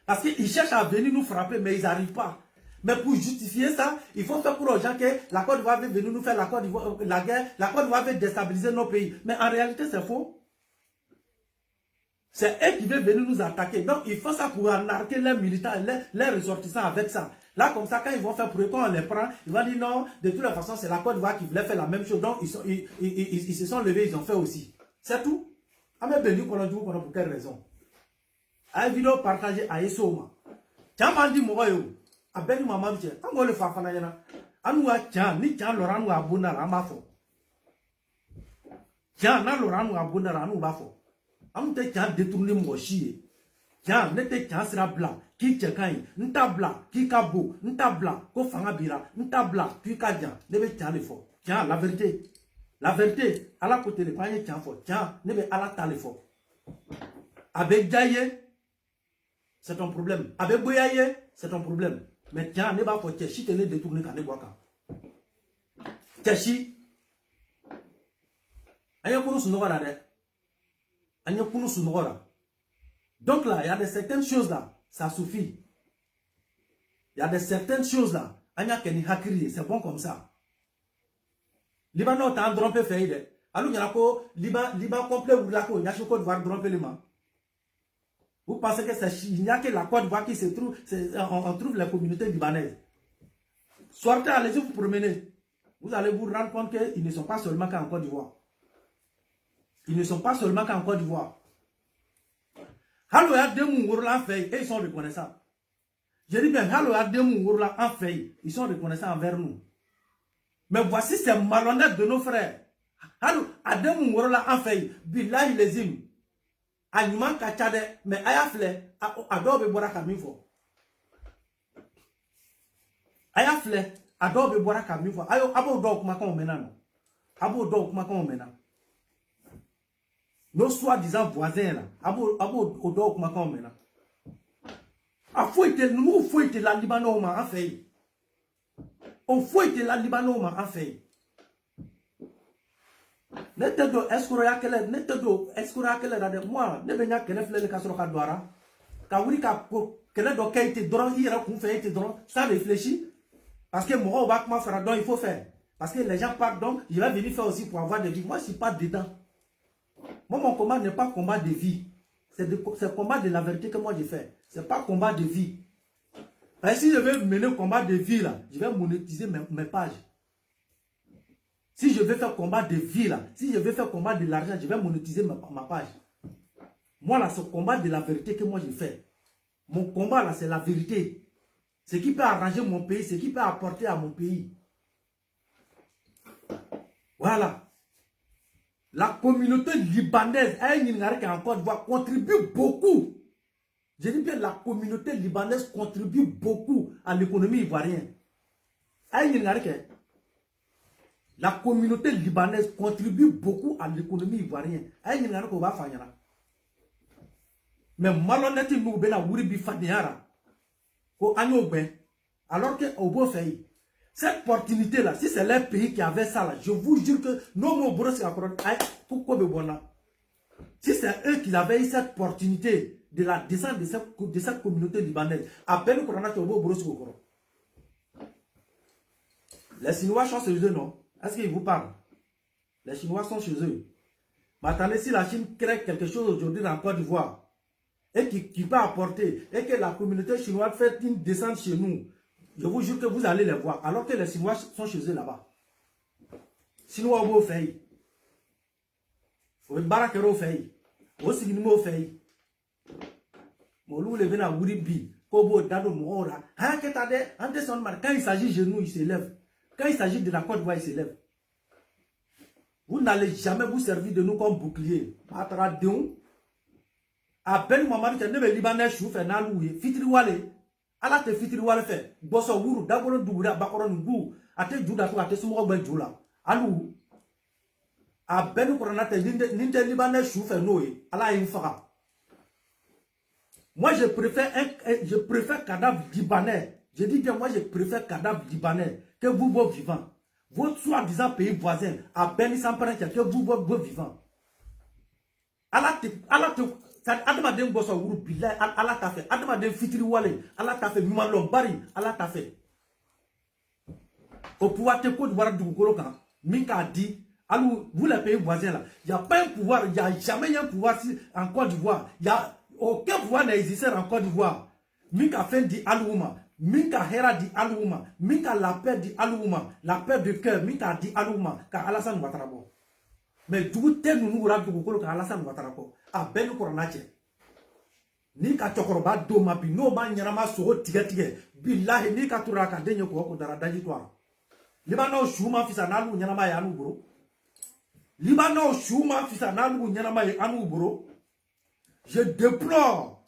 Parce qu'ils cherchent à venir nous frapper, mais ils n'arrivent pas. Mais pour justifier ça, il faut faire pour aux gens que la Côte d'Ivoire veut venir nous faire la guerre, la Côte d'Ivoire veut déstabiliser nos pays. Mais en réalité, c'est faux. C'est eux qui veulent venir nous attaquer. Donc, il faut ça pour arnaquer les militants, les ressortissants avec ça. Là, comme ça, quand ils vont faire pour eux, quand on les prend, ils vont dire non, de toute façon, c'est la Côte d'Ivoire qui voulait faire la même chose. Donc, ils se sont levés, ils ont fait aussi. C'est tout. Ah, mais Béni, pour quelle raison? À une vidéo partagée à Essoma. Tiens, m'a dit, moi, à Béni, maman, tiens, on va le faire, on va tiens, ni tiens, Laurent, ou à Bouna, à Mafo. Tiens, na Laurent, ou à Bouna, à Mafo. On te tiens détourné mon chier. Tiens, ne te tiens sera blanc. Qui tchekai, n'ta blanc, qui kabo, n'ta blanc, ko fanga bira, n'ta blanc, qui kadjan, ne be tiens le fort. Tiens, la vérité. La vérité, à la côté de panier tiens fort. Tiens, ne be à la tale fort. Avec Jaye, c'est ton problème. Avec Boyaye, c'est ton problème. Mais tiens, ne va pas tchechi te ne détourner quand ne boit quand. Tchechi. Ayo kono sunora la de. Donc là, il y a de certaines choses là, ça suffit. Il y a de certaines choses là, c'est bon comme ça. Liban n'a pas trompé fait. Alors il y a Liban complet ou la Côte d'Ivoire tromper le man. Vous pensez que c'est il n'y a que la Côte d'Ivoire qui se trouve, on trouve les communautés libanaises. Sortez, allez-y vous promener. Vous allez vous rendre compte qu'ils ne sont pas seulement qu'en Côte d'Ivoire. Ils ne sont pas seulement qu'en Côte d'Ivoire. Haloya Demou en fait, et ils sont reconnaissants. Je dis bien, Haloya Demou en fait, ils sont reconnaissants envers nous. Mais voici ces malhonnêtes de nos frères. Halo Ademou en fait, Billahi les im. Animan Kachade, mais Ayafle, Adobe Bora Kamifo. Ayafle, Adobe Bora Kamifo. Ayo, Abo Dog Macon Menano. Abo Dog Macon Menano. Nos soi-disant voisins là, abo odok makon mena. A fouette nous fouette la Libanon en fait. On fouette la Libanon en fait. Ne te do escroya kele, ne te do escroya kele rade. Moi, ne benya kele flele kasoro kadwara. Ka wuri ka kele do kaite dron, ira kun fait ite dron, ça réfléchit. Parce que moi, on va comment faire, donc il faut faire. Parce que les gens partent, donc je vais venir faire aussi pour avoir des vies. Moi, je ne suis pas dedans. Moi, mon combat n'est pas combat de vie. C'est le combat de la vérité que moi je fais. Ce n'est pas combat de vie. Et si je veux mener le combat de vie, là, je vais monétiser mes pages. Si je veux faire combat de vie, là, si je veux faire combat de l'argent, je vais monétiser ma page. Moi, là, c'est le combat de la vérité que moi je fais. Mon combat, là, c'est la vérité. Ce qui peut arranger mon pays, ce qui peut apporter à mon pays. Voilà. La communauté libanaise, en Côte d'Ivoire, contribue beaucoup. Je dis bien, la communauté libanaise contribue beaucoup à l'économie ivoirienne. La communauté libanaise contribue beaucoup à l'économie ivoirienne. Mais malhonnête, nous, alors que au beau fait, cette opportunité là, si c'est leur pays qui avait ça là, je vous jure que nos mots si c'est eux qui avaient eu cette opportunité de la descente de cette communauté libanaise, à peine qu'on a les Chinois sont chez eux, non? Est-ce qu'ils vous parlent? Les Chinois sont chez eux. Mais attendez, si la Chine crée quelque chose aujourd'hui dans Côte d'Ivoire, et qui peut apporter, et que la communauté chinoise fait une descente chez nous, je vous jure que vous allez les voir, alors que les Chinois sont chez eux là-bas. Chinois au fait, au barakero fait, au signimo fait, molou le vena wuribi, kobo dado moora, hein que t'as des, quand il s'agit de nous, il s'élève. Quand il s'agit de la Côte d'Ivoire, il s'élève. Vous n'allez jamais vous servir de nous comme bouclier. À peine maman tu ne Libanais chou fait naloué fitriwale ala te fitriwale fait bosso wuru dabolo dugura bakoro ngu ate juda to ate sumo ben jula alu à peine corona te ninte Libanais chou fait noé ala infara. Moi je préfère cadavre libanais. Je dis bien moi je préfère cadavre libanais que vous vos vivants. Votre soi-disant pays voisin à peine sans prendre que vous vos vivants. ala te Adamaden bossa wuru billahi ala ta fait Adamaden fitri wale ala ta fait mimalon bari ala ta fait au pouvoir te Côte d'Ivoire du Golokan Minka dit alou vous les pays voisins là il y a pas un pouvoir, il y a jamais un pouvoir en Côte d'Ivoire, il y a aucun pouvoir n'existe en Côte d'Ivoire. Minka fait dit alouma, Minka hera dit alouma, Minka la paix dit alouma, la paix de cœur Minka dit alouma ka Alassane Ouattara. Mais tout est nous rap du Golokan Alassane Ouattara a ben koronache ni ka chokoroba do mapi no ba nyarama so tige billahi ni ka turaka denye ko dara daji toa libano shuma fisa nalu nyarama ya anu bro libano shuma fisa nalu nyarama ya anu bro. Je déplore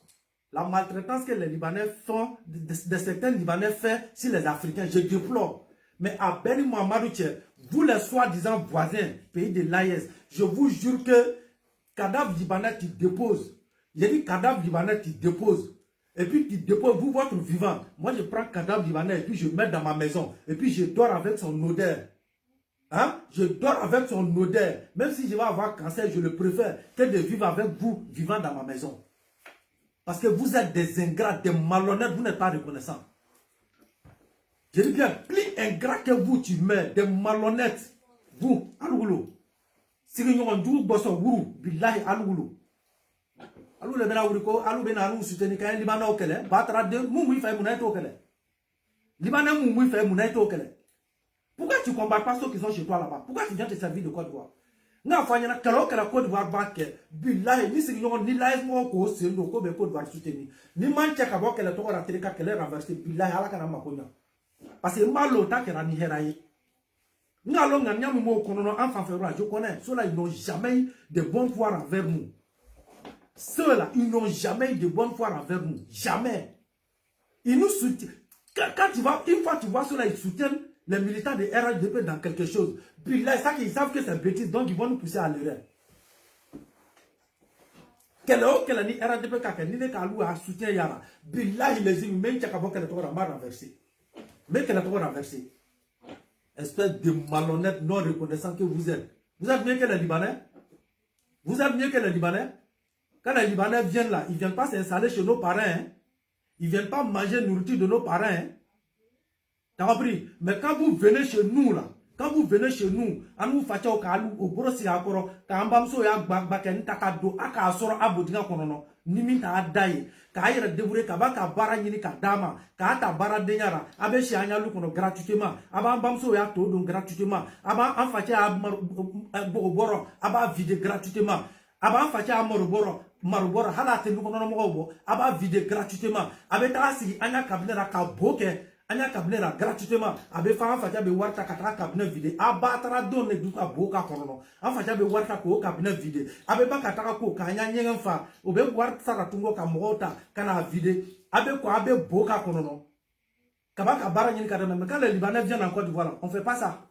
la maltraitance que les Libanais font de certains Libanais font sur les Africains. Je déplore. Mais à Ben Mohamedou, vous les soi-disant voisins pays de l'AES, je vous jure que cadavre libanais qui dépose. J'ai dit cadavre libanais qui dépose. Et puis qui dépose, vous, votre vivant. Moi, je prends cadavre libanais et puis je mets dans ma maison. Et puis je dors avec son odeur. Hein? Je dors avec son odeur. Même si je vais avoir cancer, je le préfère que de vivre avec vous, vivant dans ma maison. Parce que vous êtes des ingrats, des malhonnêtes, vous n'êtes pas reconnaissants. Je dis bien, plus ingrat que vous, tu meurs, des malhonnêtes. Vous, Aloulo. Si nous avons dit que vous billahi Aloulo. Alou le bena wuriko, alou bena alou soutenir quand Libanais au kele, batra de moumou fait mounaïto au kele. Libanais moumou fait mounaïto au kele. Pourquoi tu combats pas ceux qui sont chez toi là-bas? Pourquoi tu viens te servir de Côte d'Ivoire? N'a pas y que la Côte d'Ivoire banque, billahi, ni si nous ni laïs mon ko, c'est nous ko be Côte d'Ivoire soutenir. Ni manche kabo kele to la télé kele renverser billahi ala kana makonya. Parce que malo ta kera ni heraye. Nous allons gagner mon konono enfant février, je connais. Ceux-là, ils n'ont jamais eu de bonne foi envers nous. Ceux-là, ils n'ont jamais eu de bonne foi envers nous. Jamais. Ils nous soutiennent. Quand tu vas, une fois tu vois ceux-là, ils soutiennent les militants de RHDP dans quelque chose. Puis là, ils savent que c'est bêtise, donc ils vont nous pousser à l'erreur. Quel est ni RHDP kake ni ne kalou a soutien yara. Billahi les îles, même tchakabo qu'elle est renversé. Mais qu'elle est renversé. Espèce de malhonnête non reconnaissant que vous êtes. Vous êtes mieux que les Libanais? Vous êtes mieux que les Libanais? Quand les Libanais viennent là, ils ne viennent pas s'installer chez nos parents. Hein? Ils ne viennent pas manger la nourriture de nos parents. Hein? T'as compris? Mais quand vous venez chez nous là, quand vous venez chez nous, à nous faire au calou, au gros si à coro, quand on bamso ya baken takado, à kasoro abodina konono, nimi ta adaye, quand il débouré kaba kabara nini kadama, quand ta bara denyara, abe shi anyalu kono gratuitement, aba bamso ya to donc gratuitement, aba en fait ya boroboro, aba vide gratuitement, aba en fait ya moroboro. Maruboro hala te nuko nono mogo aba vide gratuitement abe ta si anya kabinera ka boke anya kabinera gratuitement abe fa fa be warta kata cabinet vide aba tara donne du ka boka kono an fa be warta ko cabinet vide abe ba kata ko ka anya nyen fa obe warta sara tungo ka mogota kana vide abe ko abe boka kono no kabaka bara nyen ka mais quand les Libanais viennent en Côte d'Ivoire on fait pas ça.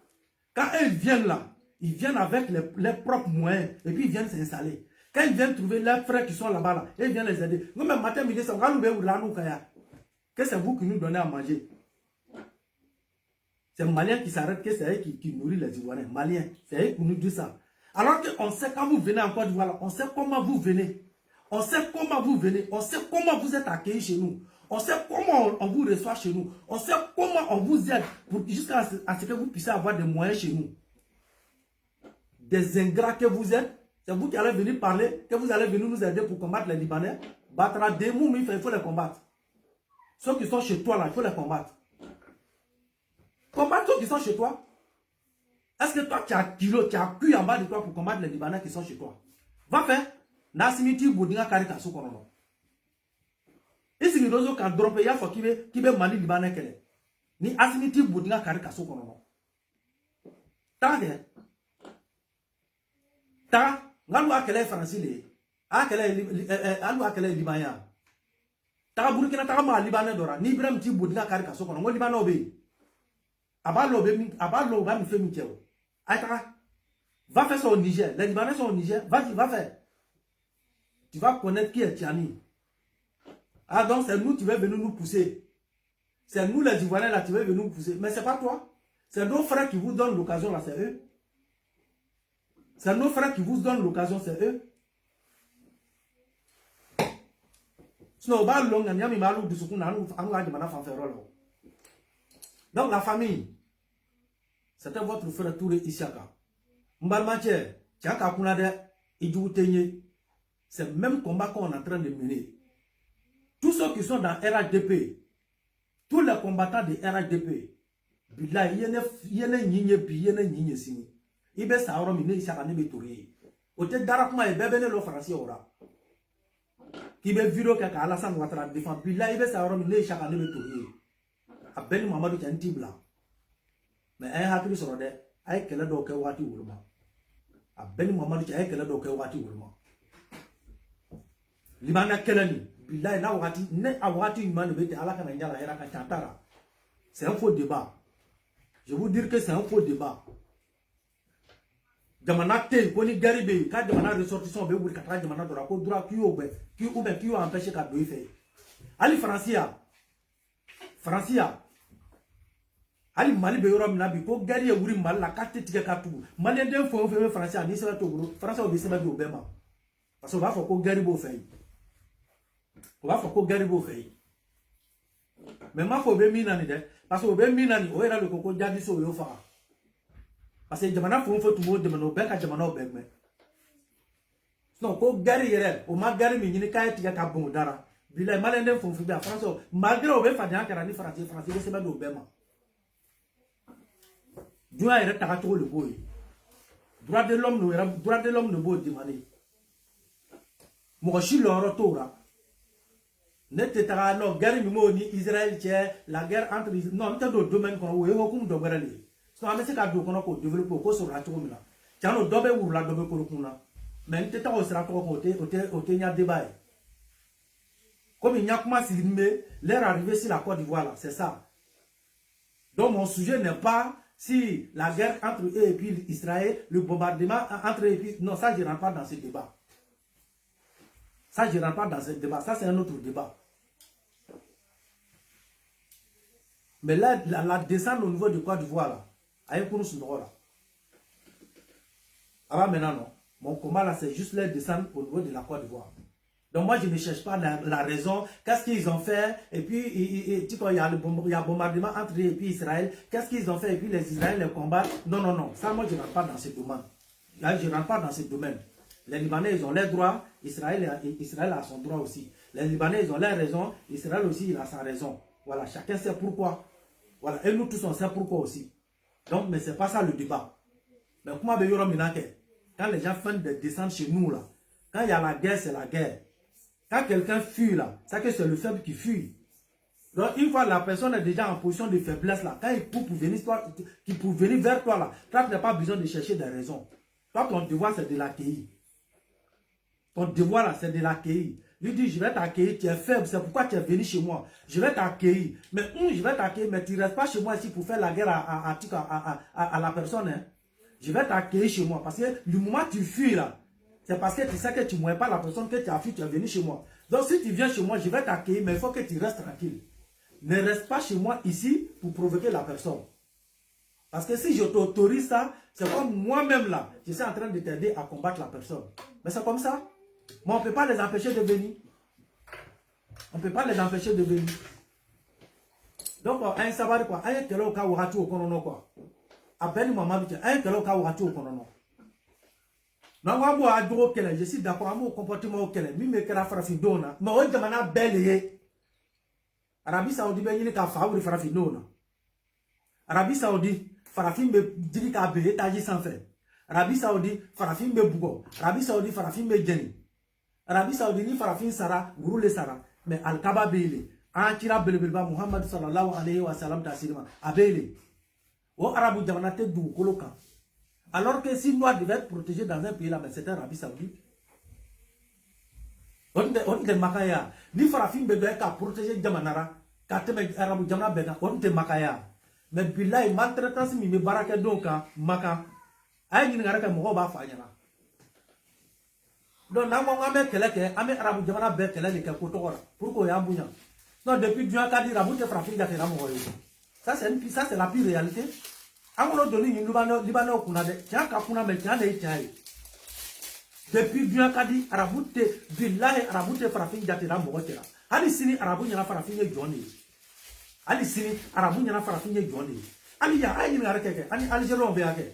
Quand ils viennent là ils viennent avec les propres moyens et puis ils viennent s'installer. Quand ils viennent trouver leurs frères qui sont là-bas, là, ils viennent les aider. Nous, même matin, midi, que c'est vous qui nous donnez à manger. C'est Malien qui s'arrête, que c'est eux qui nourrit les Ivoiriens. Malien, c'est eux qui nous disent ça. Alors qu'on sait quand vous venez en Côte d'Ivoire, on sait comment vous venez. On sait comment vous venez. On sait comment vous êtes accueillis chez nous. On sait comment on vous reçoit chez nous. On sait comment on vous aide jusqu'à ce que vous puissiez avoir des moyens chez nous. Des ingrats que vous êtes. C'est vous qui allez venir parler, que vous allez venir nous aider pour combattre les Libanais. Battra des mots, mais il faut les combattre. Ceux qui sont chez toi, là, il faut les combattre. Combattre ceux qui sont chez toi. Est-ce que toi, tu as cuit en bas de toi pour combattre les Libanais qui sont chez toi? Va faire. Nasimiti Boudinga Karika Sokonono. Ici, nous avons qu'un drop, il y a faut qu'il y ait Mali Libanais qu'elle. Ni Asimiti Boudinga Karika Sokonono. T'as dit? T'as? Ngalo akele français akele libanais ta burkina ta ma libanais dora ni ibrahim ti bodina kari kaso kono ngo libanais obe abalo ba mi fe mi tiewo aita va faire ça au Niger. Les Libanais sont au Niger. Vas-y, va faire. Tu vas connaître qui est Tiani. Ah donc c'est nous qui va venir nous pousser. C'est nous les Ivoiriens là qui va venir nous pousser. Mais c'est pas toi. C'est nos frères qui vous donnent l'occasion là, c'est eux. C'est nos frères qui vous donnent l'occasion, c'est eux. Donc la famille, c'était votre frère Touré Isiaka. C'est le même combat qu'on est en train de mener. Tous ceux qui sont dans RHDP, tous les combattants de RHDP, il y a une ibe saoro mine isaka ne betori ote darakuma e bebene lo français ora kibe video ka Alassane Ouattara défend billahi ibe saoro mine isaka ne betori abeni Mamadou Tiantibla mais ay hakili soro de ay kele do ke wati wurma abeni Mamadou ay kele do ke wati wurma limana kelani billahi na wati ne awati man bete alaka na nyala hera ka tantara. C'est un faux débat. Je vous dire que c'est un faux débat. Jamana te koni garibe ka jamana ressortissant be wuri katra jamana dora ko dura kiyo empêcher ka do ife ali francia ali mali be yoro mina bi ko gari e wuri mal la ka tetige ka tu mali den fo fe francia ni sera to bro francia o be seba bi obema parce que va fo ko gari bo fe mais ma fo be mina ni de parce que be mina ni o era le koko jadi so yo fa. Parce que jamana fo tout le monde demande ka jamana obek me non ko gari yere o ma gari mi ni kay tiga ka bon dara bilay malende fo bi France malgré o be fa dan kara ni français be se ba do bema doa yere ta to le boy droit de l'homme no bo demandé mo shi loro tora nete ta no gari mi mo ni Israël tie la guerre entre non ta do domaine ko wo ko kum do gari. So amese ka do kono ko développer ko so rato mina tiano dobe wurula dobe ko kuna mais nteta ko sera ko ote nya débat comme il n'y a comment s'illumer leur arrivée sur la Côte d'Ivoire là, c'est ça. Donc mon sujet n'est pas si la guerre entre eux et puis Israël, le bombardement entre eux et puis non, ça je rentre pas dans ce débat. Ça je rentre pas dans ce débat, ça c'est un autre débat. Mais là la descente au niveau de Côte d'Ivoire là, aye kunu sundora Alors maintenant, non. Mon combat là, c'est juste les descendre au niveau de la Côte d'Ivoire. Donc moi, je ne cherche pas la raison. Qu'est-ce qu'ils ont fait? Et puis, il y a bombardement entre eux et puis Israël. Qu'est-ce qu'ils ont fait? Et puis les Israéliens les combattent. Non, non, non. Ça, moi, je ne rentre pas dans ce domaine. Là, je ne rentre pas dans ce domaine. Les Libanais, ils ont leurs droits. Israël a son droit aussi. Les Libanais, ils ont leurs raisons. Israël aussi, il a sa raison. Voilà, chacun sait pourquoi. Voilà, et nous tous, on sait pourquoi aussi. Donc, mais ce n'est pas ça le débat. Mais comment quand les gens font des descentes chez nous, là, quand il y a la guerre, c'est la guerre. Quand quelqu'un fuit, là, c'est que c'est le faible qui fuit. Donc, une fois la personne est déjà en position de faiblesse, là, quand il court pour venir vers toi, là, toi, tu n'as pas besoin de chercher des raisons. Toi, ton devoir, c'est de l'accueillir. Ton devoir, là, c'est de l'accueillir. Lui dit, je vais t'accueillir, tu es faible, c'est pourquoi tu es venu chez moi. Je vais t'accueillir. Mais je vais t'accueillir, mais tu ne restes pas chez moi ici pour faire la guerre à la personne. Hein. Je vais t'accueillir chez moi. Parce que le moment où tu fuis, là, c'est parce que tu sais que tu ne mourrais pas la personne que tu as fui, tu es venu chez moi. Donc si tu viens chez moi, je vais t'accueillir, mais il faut que tu restes tranquille. Ne reste pas chez moi ici pour provoquer la personne. Parce que si je t'autorise ça, c'est comme moi-même là, je suis en train de t'aider à combattre la personne. Mais c'est comme ça. Mais on ne peut pas les empêcher de venir. On ne peut pas les empêcher de venir. Donc, un savoir quoi, un tel au cas où tu au konono quoi. À peine maman dit, un tel au cas où tu au konono. Je suis d'accord avec mon comportement au Kélé. Mais je suis d'accord avec mais on demande belle. Arabie Saoudite, il y a un favori farafindona. Arabie Saoudite, farafin me dit qu'à béé, t'as dit sans faire. Arabie Saoudite, farafin me bougo. Arabie Saoudite, farafin me djeni. Arabie Saoudite, ni farafin sara, roule sara. Mais al-Kaba béé. Antira belebelba Muhammad sallallahu alayhi wa sallam tasirima. Abéé. Au Arabou Djamanate dou kolokan. Alors que si moi devait être protégé dans un pays là, c'était l'Arabie Saoudite. On te makaya. Ni farafin bébé qui protéger Djamanara, quand tu es Arabou Djamana bena, on te makaya. Mais billahi maltraitance mi me baraka donc maka. Aïe ni ngaraka mo ba fanyana. Donc na mo ngame keleke, ame Arabou Djamana be keleke ke kotokora. Pourquoi ya mbunya? Non depuis Dieu a dit Rabou te frafin gate na mo yo. Ça c'est la pire réalité. Amono doni ni Libanais kuna de tiens ka kuna me tiens de tiens. Depuis bien kadi araboute billahi araboute farafin jatira mogotera. Ali sini arabu nyana farafin ye joni. Ali sini arabu nyana farafin ye joni. Ali ya ayi ngara keke ani aljero be yake.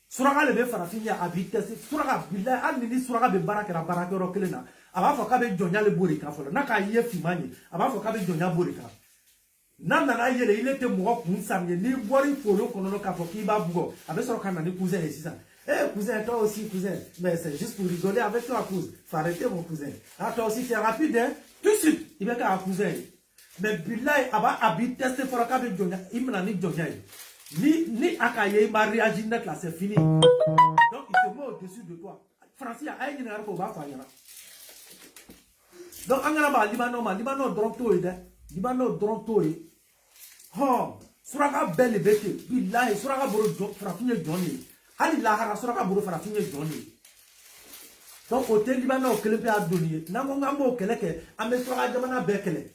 Suraga le be farafin ya abite suraga billahi ali ni suraga be baraka ro kelena. Aba fo ka be jonya le borika fo na ka ye fimani. Aba fo ka be jonya borika. Nana yele il était mort pour samedi ni bori polo kono ka fo ki ba bugo. Abe soro kana ni cousin ici ça. Eh cousin, toi aussi cousin, mais c'est juste pour rigoler avec toi cousin. Faut arrêter mon cousin. Ah toi aussi tu es rapide hein. Tout de suite, il va qu'à cousin. Mais billahi aba habite tester pour ka be jonya, il me ni jonya. Ni akaye mariage net là c'est fini. Donc il se met au-dessus de toi. Francis a ayi na ko ba fa yana. Donc angana ba Libanon dronto ide. Libanon dronto ide. Oh, suraga belle bete. Billahi suraga boro frafinye johnny. Ali lahara suraka buru farafin ye joni. Donc au Liban au kele pe adoni na mo ngambo kele ke ame suraka jamana bekele.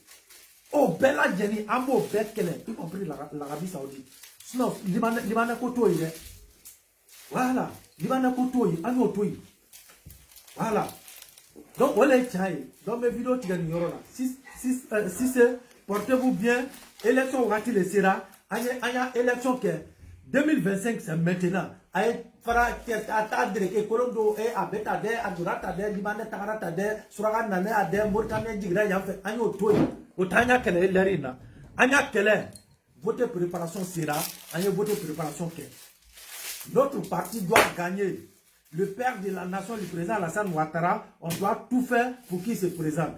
Oh bella jeni ambo bekele y compris l'Arabie Saoudite. Sinon Liban ko toyi. Voilà, Liban ko toyi, ano toyi. Voilà. Donc on les chai dans mes vidéos tu gagnes là. Si c'est portez-vous bien, élection aura-t-il le sera, aya élection que 2025 c'est maintenant. Aïe, fara attendre que Colondo et Abeta de Adurata de Libanais Tarata de Suraga Nane Ade Mauritanie Digra Yamfe Agno Toy, Otanya Kele Lerina, Anya Kele, votre préparation sera, Agno votre préparation que notre parti doit gagner. Le père de la nation, le président Alassane Ouattara, on doit tout faire pour qu'il se présente.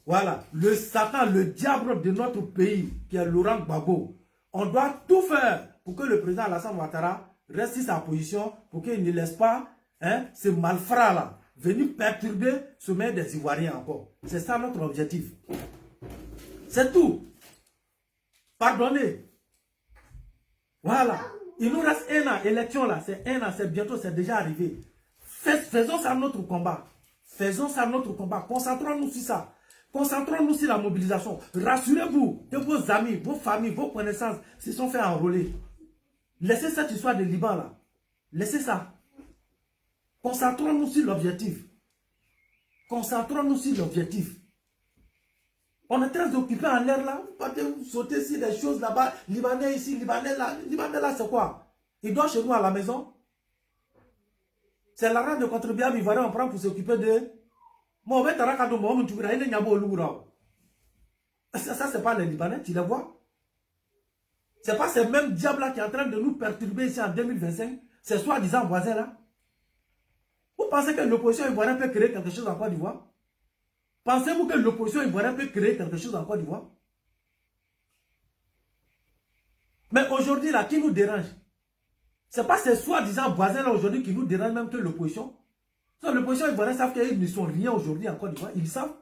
Voilà, le Satan, le diable de notre pays, qui est Laurent Gbagbo, on doit tout faire pour que le président Alassane Ouattara reste sur sa position pour qu'il ne laisse pas ce malfrat là venir perturber le sommet des Ivoiriens encore. C'est ça notre objectif. C'est tout. Pardonnez. Voilà. Il nous reste un an. Élection là, c'est un an, c'est bientôt, c'est déjà arrivé. Faisons ça notre combat. Faisons ça notre combat. Concentrons-nous sur ça. Concentrons-nous sur la mobilisation. Rassurez-vous que vos amis, vos familles, vos connaissances se sont fait enrôler. Laissez cette histoire de Liban là. Laissez ça. Concentrons-nous sur l'objectif. Concentrons-nous sur l'objectif. On est très occupé en l'air là. Vous partez sauter sur des choses là-bas. Libanais ici, Libanais là. Libanais là, c'est quoi? Il doit chez nous à la maison. C'est l'argent de contribuable ivoirien, on prend pour s'occuper de. Ça, c'est pas les Libanais, tu les vois? C'est pas ces mêmes diables-là qui sont en train de nous perturber ici en 2025. Ces soi-disant voisins-là. Vous pensez que l'opposition ivoirienne peut créer quelque chose en Côte d'Ivoire? Pensez-vous que l'opposition ivoirienne peut créer quelque chose en Côte d'Ivoire? Mais aujourd'hui, là, qui nous dérange? Ce n'est pas ces soi-disant voisins-là aujourd'hui qui nous dérangent même que l'opposition. L'opposition ivoirienne savent qu'ils ne sont rien aujourd'hui en Côte d'Ivoire. Ils savent.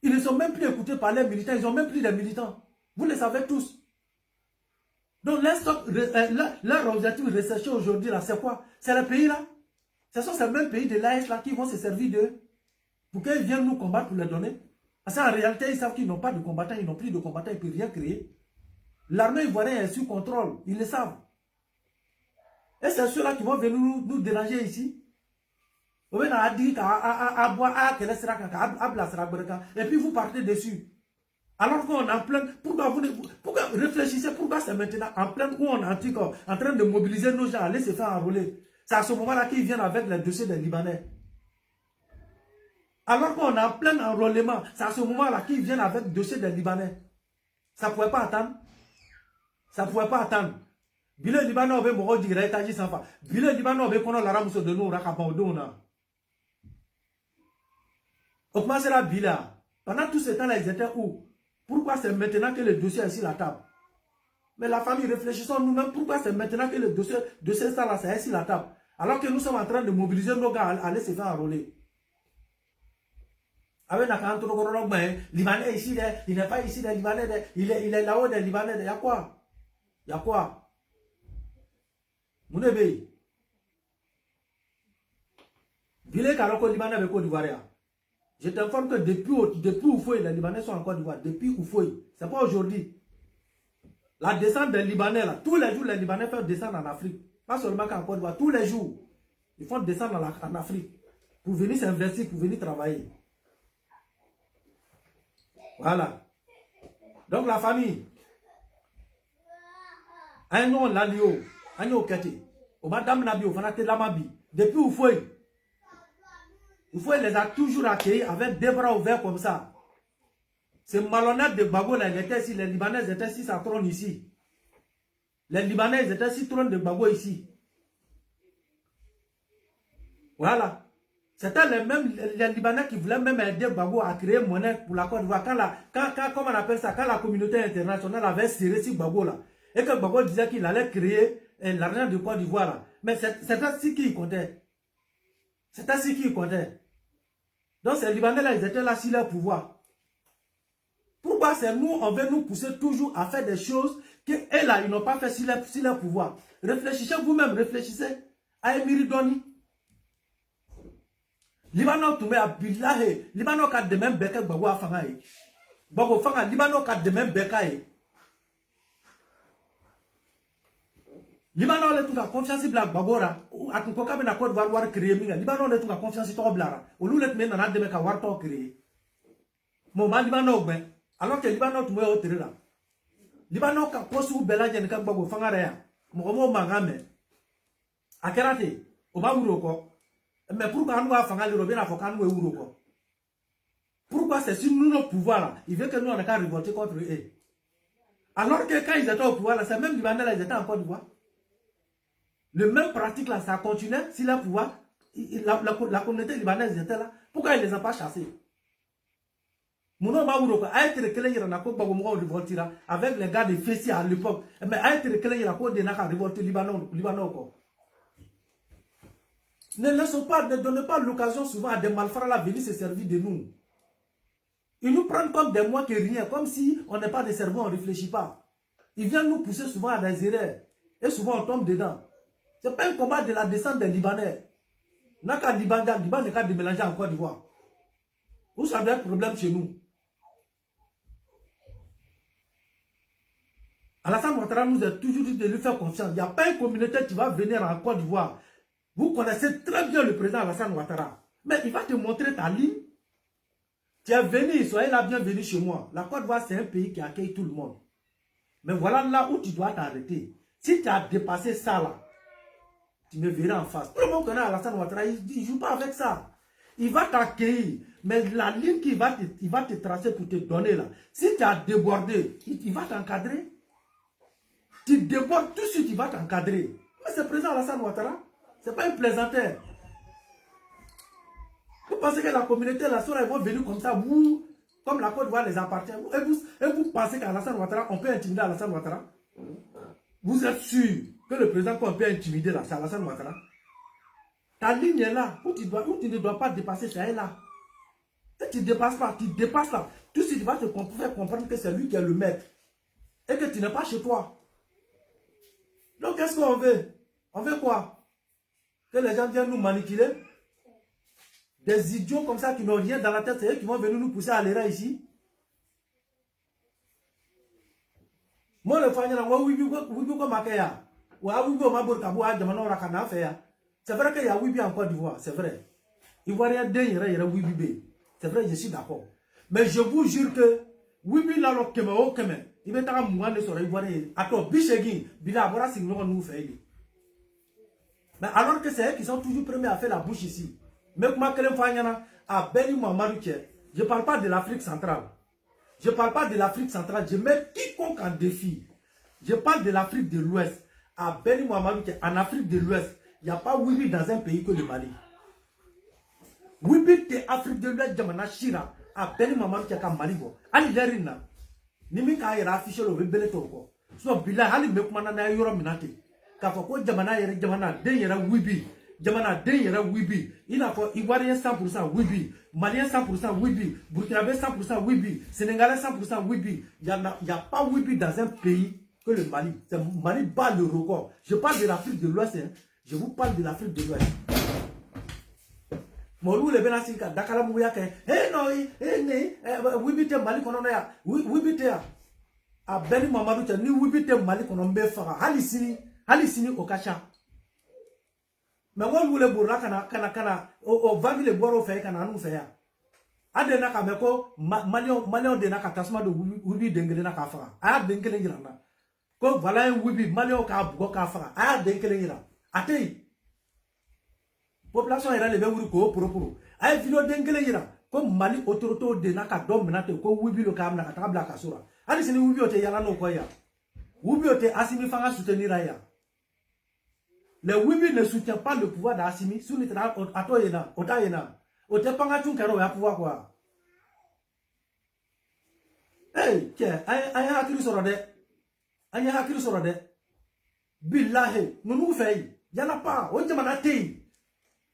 Ils ne sont même plus écoutés par les militants. Ils n'ont même plus de militants. Vous le savez tous. Donc, leur objectif recherché aujourd'hui, là, c'est quoi? C'est le pays là. Ce sont ces mêmes pays de l'AS là qui vont se servir d'eux pour qu'ils viennent nous combattre pour les donner. Parce qu'en réalité, ils savent qu'ils n'ont pas de combattants, ils n'ont plus de combattants, ils ne peuvent rien créer. L'armée ivoirienne est sous contrôle, ils le savent. Et c'est ceux-là qui vont venir nous déranger ici. Et puis vous partez dessus. Alors qu'on est en plein, pourquoi réfléchissez, pourquoi c'est maintenant en plein où on est en train de mobiliser nos gens, aller se faire enrôler. C'est à ce moment-là qu'ils viennent avec les dossiers des Libanais. Alors qu'on est en plein enrôlement, c'est à ce moment-là qu'ils viennent avec le dossier des Libanais. Ça ne pouvait pas attendre. Ça ne pouvait pas attendre. Bile Libanais avait mon rôle d'Italie sans pas. Bile Libanais avait qu'on a la rame de nous, Rakabondona. Au commencé la Bila. Pendant tout ce temps-là, ils étaient où? Pourquoi c'est maintenant que le dossier est sur la table? Mais la famille, réfléchissons nous-mêmes, pourquoi c'est maintenant que le dossier ça là, c'est sur la table? Alors que nous sommes en train de mobiliser nos gars à aller se faire enrôler. Avec la Libanais ici, il n'est pas ici, des Libanais, il est là-haut des Libanais, il y a quoi? Il y a quoi? Mounébé. Bilé Karoko Libanais avec Côte d'Ivoire. Je t'informe que depuis Oufoui, les Libanais sont en Côte d'Ivoire. Depuis Oufoui. Ce n'est pas aujourd'hui. La descente des Libanais, là, tous les jours, les Libanais font descendre en Afrique. Pas seulement qu'en Côte d'Ivoire, tous les jours. Ils font descendre en Afrique. Pour venir s'investir, pour venir travailler. Voilà. Donc la famille. Un nom l'alio. Un nom kete. Au madame Nabi, au fanate Lamabi. Depuis Oufoui. Oufoui les a toujours accueillis avec des bras ouverts comme ça. C'est malhonnête de Gbagbo, là, ici, les Libanais étaient ici, ça trône ici. Les Libanais étaient ici, trône de Gbagbo ici. Voilà. C'était les Libanais qui voulaient même aider Gbagbo à créer monnaie pour la Côte d'Ivoire. Comment on appelle ça? Quand la communauté internationale avait serré sur Gbagbo là. Et que Gbagbo disait qu'il allait créer l'argent de Côte d'Ivoire là. Mais c'est ainsi qu'il comptait. C'est ainsi qu'il comptait. Donc ces Libanais là, ils étaient là sur leur pouvoir. Pourquoi c'est nous, on veut nous pousser toujours à faire des choses qu'eux là, ils n'ont pas fait sur leur pouvoir? Réfléchissez vous-même, réfléchissez à Emiri Doni. Libanon tombé à Billahi. Libanon a de même beka Gbagbo a fangaye. Gbagbo fanga, Libanon a de même bekaye. Libanon a tout à confiance in Gbagbo ra. A tout cas, na Côte d'Ivoire créer minga. Libanon a tout à confiance in Toblara. Au lieu de mettre dans des mecs à Warto créer. Mon mal Libanon ben. Alors que Libanon tout est au là. Libanon ka posu bela jen ka Gbagbo fanga ra. Mo mangame. Akerate. O ba wuro ko. Mais pourquoi nous avons fait le robin à Fokan ou Euro? Pourquoi c'est sur nous notre pouvoir là? Il veut que nous on a qu'à révolter contre eux. Alors que quand ils étaient au pouvoir là, c'est même Libanais là, ils étaient en Côte d'Ivoire. Le même pratique là, ça continuait. Si le pouvoir, la communauté libanaise était là, pourquoi ils ne les ont pas chassés? Mon nom Maouro, a été recalé il y a un peu révolté là, avec les gars de Fessi à l'époque. Mais a été recalé il y a un peu de révolté Libanon. Ne laissons pas, ne donnez pas l'occasion souvent à des malfrats là venir se servir de nous. Ils nous prennent comme des moins que rien, comme si on n'est pas des cerveaux, on ne réfléchit pas. Ils viennent nous pousser souvent à des erreurs. Et souvent on tombe dedans. Ce n'est pas un combat de la descente des Libanais. N'a qu'à Liban n'est qu'à démélanger en Côte d'Ivoire. Où ça doit être problème chez nous? Alassane Ouattara nous a toujours dit de lui faire confiance. Il n'y a pas une communauté qui va venir en Côte d'Ivoire. Vous connaissez très bien le président Alassane Ouattara. Mais il va te montrer ta ligne. Tu es venu, soyez la bienvenue chez moi. La Côte d'Ivoire, c'est un pays qui accueille tout le monde. Mais voilà là où tu dois t'arrêter. Si tu as dépassé ça là, tu me verras en face. Tout le monde connaît Alassane Ouattara, il ne joue pas avec ça. Il va t'accueillir. Mais la ligne qu'il va te tracer pour te donner là, si tu as débordé, il va t'encadrer. Tu débordes tout de suite, il va t'encadrer. Mais c'est le président Alassane Ouattara. Ce n'est pas un plaisanteur. Vous pensez que la communauté, la soeur, ils vont venir comme ça, vous, comme la Côte d'Ivoire les appartient. Et vous pensez qu'Alassane Ouattara, on peut intimider Alassane Ouattara? Vous êtes sûr que le président qu'on peut intimider là, c'est Alassane Ouattara? Ta ligne est là, où tu ne dois pas dépasser, ça est là. Si tu ne dépasses pas, tu dépasses là. Tout de suite, tu vas te faire comprendre que c'est lui qui est le maître. Et que tu n'es pas chez toi. Donc, qu'est-ce qu'on veut? On veut quoi? Que les gens viennent nous manipuler? Des idiots comme ça qui n'ont rien dans la tête, c'est eux qui vont venir nous pousser à l'erreur ici. Moi, le fanyana, c'est vrai qu'il y a Wibi en Côte d'Ivoire, c'est vrai. Ivoirien d'un Wibi. C'est vrai, je suis d'accord. Mais je vous jure que Wibi là, il va être moins de soleil Ivoirien. Attends, Bichegui, Bila Abora, c'est nous fait. Mais alors que c'est eux qui sont toujours premiers à faire la bouche ici. Mais comment que le fanyana a béni Mamadou. Je ne parle pas de l'Afrique centrale. Je ne parle pas de l'Afrique centrale. Je mets quiconque en défi. Je parle de l'Afrique de l'Ouest. À Béni Mohamed, en Afrique de l'Ouest, il n'y a pas Wibi dans un pays que le Mali. Wibi de Afrique de l'Ouest, Jamana Shira, à Béni Mohamed qui a Mali. Ali Lerina. Nimi ka ira affiché le rebelle toko. So bila hali mekumana na yoro minate. Ka fako Jamana yere Jamana de yera Wibi. Jamana de yera Wibi. Il a fait Ivoirien 100% Wibi. Malien 100% Wibi. Burkinabé 100% Wibi. Sénégalais 100% Wibi. Il n'y a pas Wibi dans un pays que le Mali. Mali bat le record. Je parle de l'Afrique de l'Ouest. Hein. Je vous parle de l'Afrique de l'Ouest. Molou le benasika dakala mouya ke non Wibi te Mali kono ya Wibi te a Béni Mamadou te ni Wibi te Mali kono mbe fara hali sini okacha. Mais moi, je voulais au vendre les bois au fait, nous faire. Adena Kameko, Malion de Nakatasma de Wibi Dengele Nakafra. A Dengele Girana. Comme voilà un Wibi, Malion Kabokafra. A Dengele Gira. Ate. Population est là, les Beurko, Pro. A Vilo Dengele Gira. Comme Mali Otoroto de Nakadom Nate, comme Wibi le Kam Nakatabla Kasura. Allez, c'est Wibi Ote Yalano Koya. Wibi Ote Asimi Fanga soutenir Aya. Le Wibi ne soutient pas le pouvoir d'Assimi. Si on est à Atoyena, Otayena, Otepangachun Karo, il y a pouvoir quoi. Hey, tiens, aïe, Hakiru Sorade. Aïe, Hakiru Sorade. Billahi, nous faisons. Il n'y en a pas. On demande à Tei.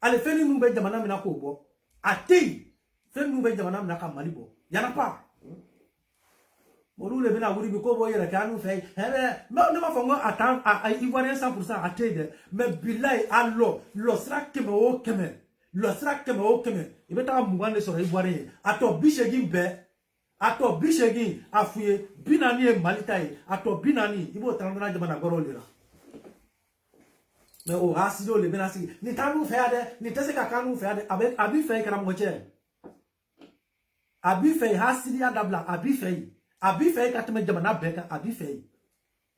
Allez, fais-nous un Jamana Minako. À Tei. Fais-nous un Jamana Minaka Malibo. Il n'y en a pas. Molou le bena wuri ko boye la kanu fay ne ma fongo attend à Ivoirien 100% à Tede mais billahi allo lo sra keme o keme lo sra keme o keme ibe ta mugande so Ivoirien ato Bichegui be ato Bichegui afuye binani e malitai ato binani ibo tandana jamana gorolira mais o asido le bena si ni tanu fay de ni tese ka kanu fay de avec abi fay kara moche abi fay hasidi adabla abi fay Abi fait quand tu jamana beka abi fait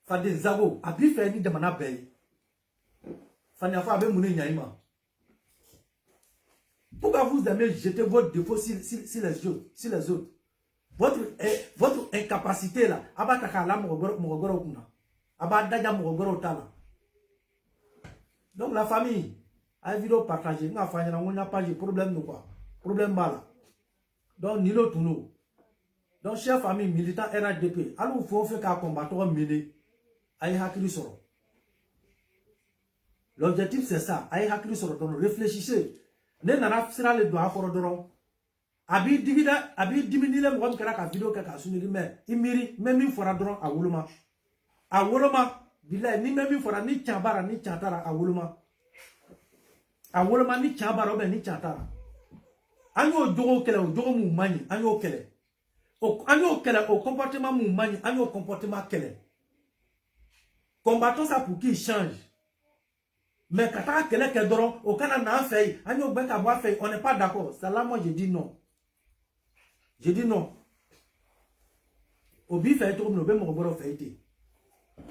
fa de zago abi fait ni jamana be fa na fa abe mune nyaima pourquoi vous aimez jeter votre défaut sur les autres votre incapacité là abata kala mogoro kuna abada ja mogoro tala donc la famille a vidéo partagée nga fa nyana ngonya page problème no quoi problème bala donc ni lo tuno. Donc, chers familles militants RHDP, allons faut faire qu'un combattant mené à Hakili Soro. L'objectif c'est ça, à Hakili Soro, donc réfléchissez. Ne n'en sera le doigt pour le Abi diminuer le monde qui a vidéo qui a soumis, mais il mérite, même il fera drone à Wuloma. À Wuloma, ni même il fera ni Tchambara ni Tchantara à Wuloma. À Wuloma ni Tchambara ni Tchantara. Agno Doro Kele, Doro Moumani, Agno Kele. Au comportement moumani, au comportement kele. Combattons ça pour qu'il change. Mais quand on n'est pas d'accord. C'est là, moi, je dis non. Je dis non. Obi fait tout, nous devons me faire.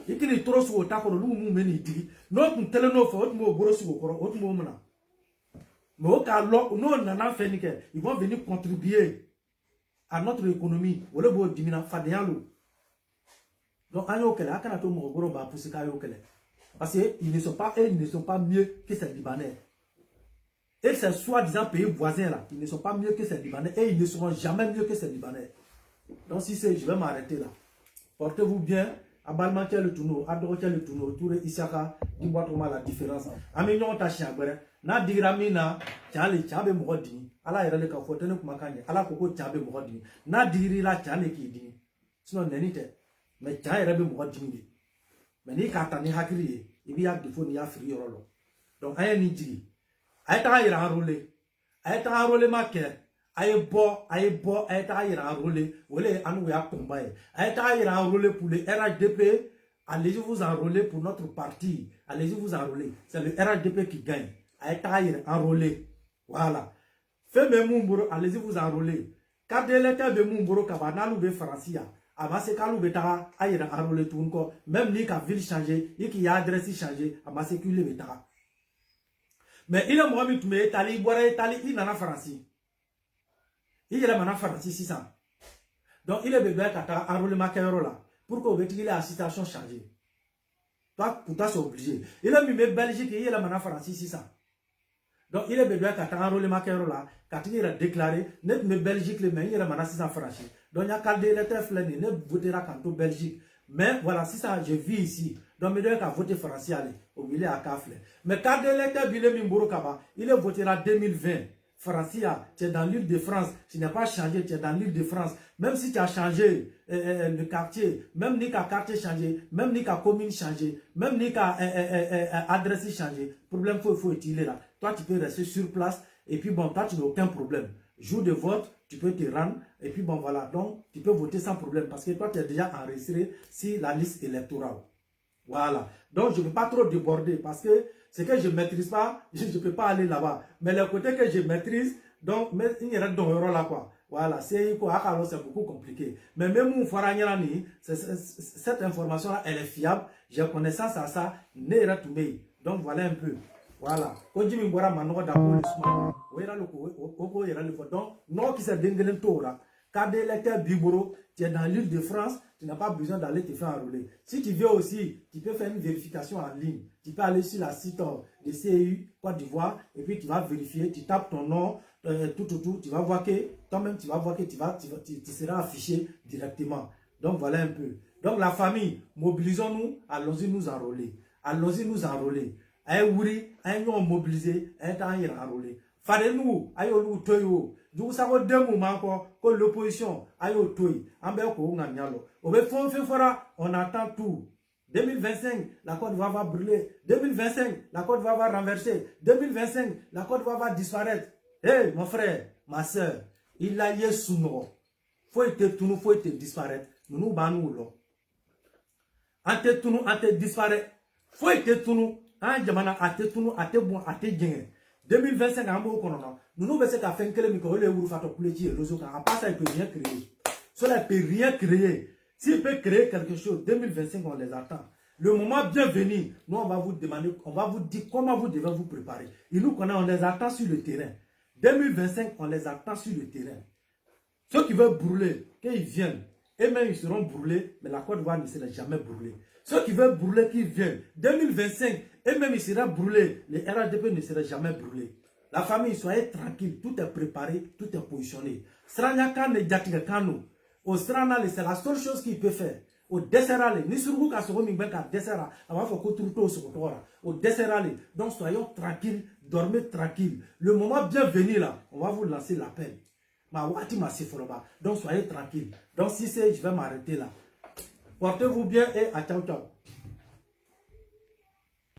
Et qu'il est trop sur le taco, nous nous menons dit. Notre téléno fait autre mot gros sur le corps, autre mot maintenant. Mais au cas où nous n'en fait ni que, ils vont venir contribuer à notre économie. Ou le beau diminuer fadialo. Donc, ayo kele, akana to mo gros ba pour ce kayo kele. Parce qu'ils ne sont pas mieux que ces Libanais. Et ces soi-disant pays voisins là, ils ne sont pas mieux que ces Libanais et ils ne seront jamais mieux que ces Libanais. Donc si c'est, je vais m'arrêter là. Portez-vous bien. Abalman le tourneau, Adoro le tourneau, Touré Isaka, dis-moi trop mal la différence. Amignon ta chien, na diramina, Tchale, Tchabe Morodini, ala Erele Kafotene Kumakane, ala Koko Tchabe Morodini, na dirila Tchale qui dit. Sinon, n'enite, mais Tchabe Morodini. Mais ni Katani Hakri, il y a des fois ni a free rolo. Donc, aïe ni diri. Aïe ta ira enrôlé ma kère. Aïe bo, aïe ta ira enrôlé. Olé, anou ya combat. Aïe ta ira enrôlé pour le RHDP. Allez-y vous enrôler pour notre parti. Allez-y vous enrôler. C'est le RHDP qui gagne. Aïe ta ira enrôlé. Voilà. Femme Mumburo, allez-y vous enrôler. Carte d'électeur de Mumburo, Kabanalu de Francia. Amase kalu betara ayira enrôler tout encore. Même ni ka ville changer, ni ki ya adresse changer, amase kule betara. Mais il est Mohamed Toumé, Tali, Boire, Tali, il n'en a Franci. Il est maintenant Franci 600. Donc il est besoin qu'à enrôlement là. Pour qu'on ait la situation changée. Toi, pour toi, c'est obligé. Il est mis Belgique et il est maintenant Franci 600. Donc il est besoin qu'à enrôlement là. Quand il a déclaré, net me Belgique, les mains, il est maintenant 600 francs. Donc il y a qu'à l'électeur flâner, ne votera qu'en Belgique. Mais voilà, si ça, je vis ici. Donc, il doit voter français, au milieu à Kafle. Mais quand l'électeur Bilé Mimboro Kaba, il votera 2020. Français, tu es dans l'île de France, tu n'as pas changé, tu es dans l'île de France. Même si tu as changé le quartier, même ni qu'à quartier changé, même ni qu'à commune changé, même ni qu'à adresse changé, problème faut utiliser là. Toi, tu peux rester sur place et puis bon, toi, tu n'as aucun problème. Jour de vote, tu peux te rendre et puis bon voilà, donc tu peux voter sans problème parce que toi tu es déjà enregistré sur la liste électorale. Voilà, donc je ne veux pas trop déborder parce que ce que je ne maîtrise pas, je ne peux pas aller là-bas. Mais le côté que je maîtrise, donc il y a dans le là quoi. Voilà, c'est beaucoup compliqué. Mais même où cette information-là, elle est fiable. J'ai connaissance à ça, donc voilà un peu. Voilà. Donc, non qui s'est déngolé Tora. Quand l'électeur Biboro, tu es dans l'île de France, tu n'as pas besoin d'aller te faire enrôler. Si tu veux aussi, tu peux faire une vérification en ligne. Tu peux aller sur la site de CEU Côte d'Ivoire et puis tu vas vérifier, tu tapes ton nom, tout, tu vas voir que toi-même tu vas voir que tu seras affiché directement. Donc voilà un peu. Donc la famille, mobilisons-nous, allons-y nous enrôler. Allons-y nous enrôler. Aïe oui, aïe nous mobiliser, aïe t'en y enrôler. Fadez-nous, aïe nous toyo. Du ça va deux moments encore que l'opposition aïe au toy. Ambe ko nganyalo. Obe fon fait fora, on attend tout. 2025, la Côte d'Ivoire va brûler. 2025, la Côte d'Ivoire va renverser. 2025, la Côte d'Ivoire va disparaître. Hey, mon frère, ma soeur, il a yé sous nous. Faut te disparaître. Nous banou lo. Ante tout nous, ante disparaître. Faut te tout nous. Hein, jamana ate tout nous, ate bon, ate geng. 2025, en beau konono. Nous nous baissons qu'à faire que les micros, les ouvre fato pour les tirs, les autres, à part ça, il peut rien créer. Cela peut rien créer. S'il peut créer quelque chose, 2025, on les attend. Le moment bien venu, nous, on va vous demander, on va vous dire comment vous devez vous préparer. Et nous, on les attend sur le terrain. 2025, on les attend sur le terrain. Ceux qui veulent brûler, qu'ils viennent. Et même ils seront brûlés, mais la Côte d'Ivoire ne sera jamais brûlée. Ceux qui veulent brûler, qu'ils viennent. 2025, et même ils seront brûlés. Les RHDP ne seraient jamais brûlés. La famille, soyez tranquille, tout est préparé, tout est positionné. Sranyaka ne jatika kano. Au Sranale, c'est la seule chose qu'il peut faire. Au Desserale, ni sur vous, Dessera, avant faut au Desserale. Donc soyons tranquilles, dormez tranquilles. Le moment bien venu là, on va vous lancer l'appel. Donc soyez tranquilles. Donc si c'est, je vais m'arrêter là. Portez-vous bien et à ciao ciao.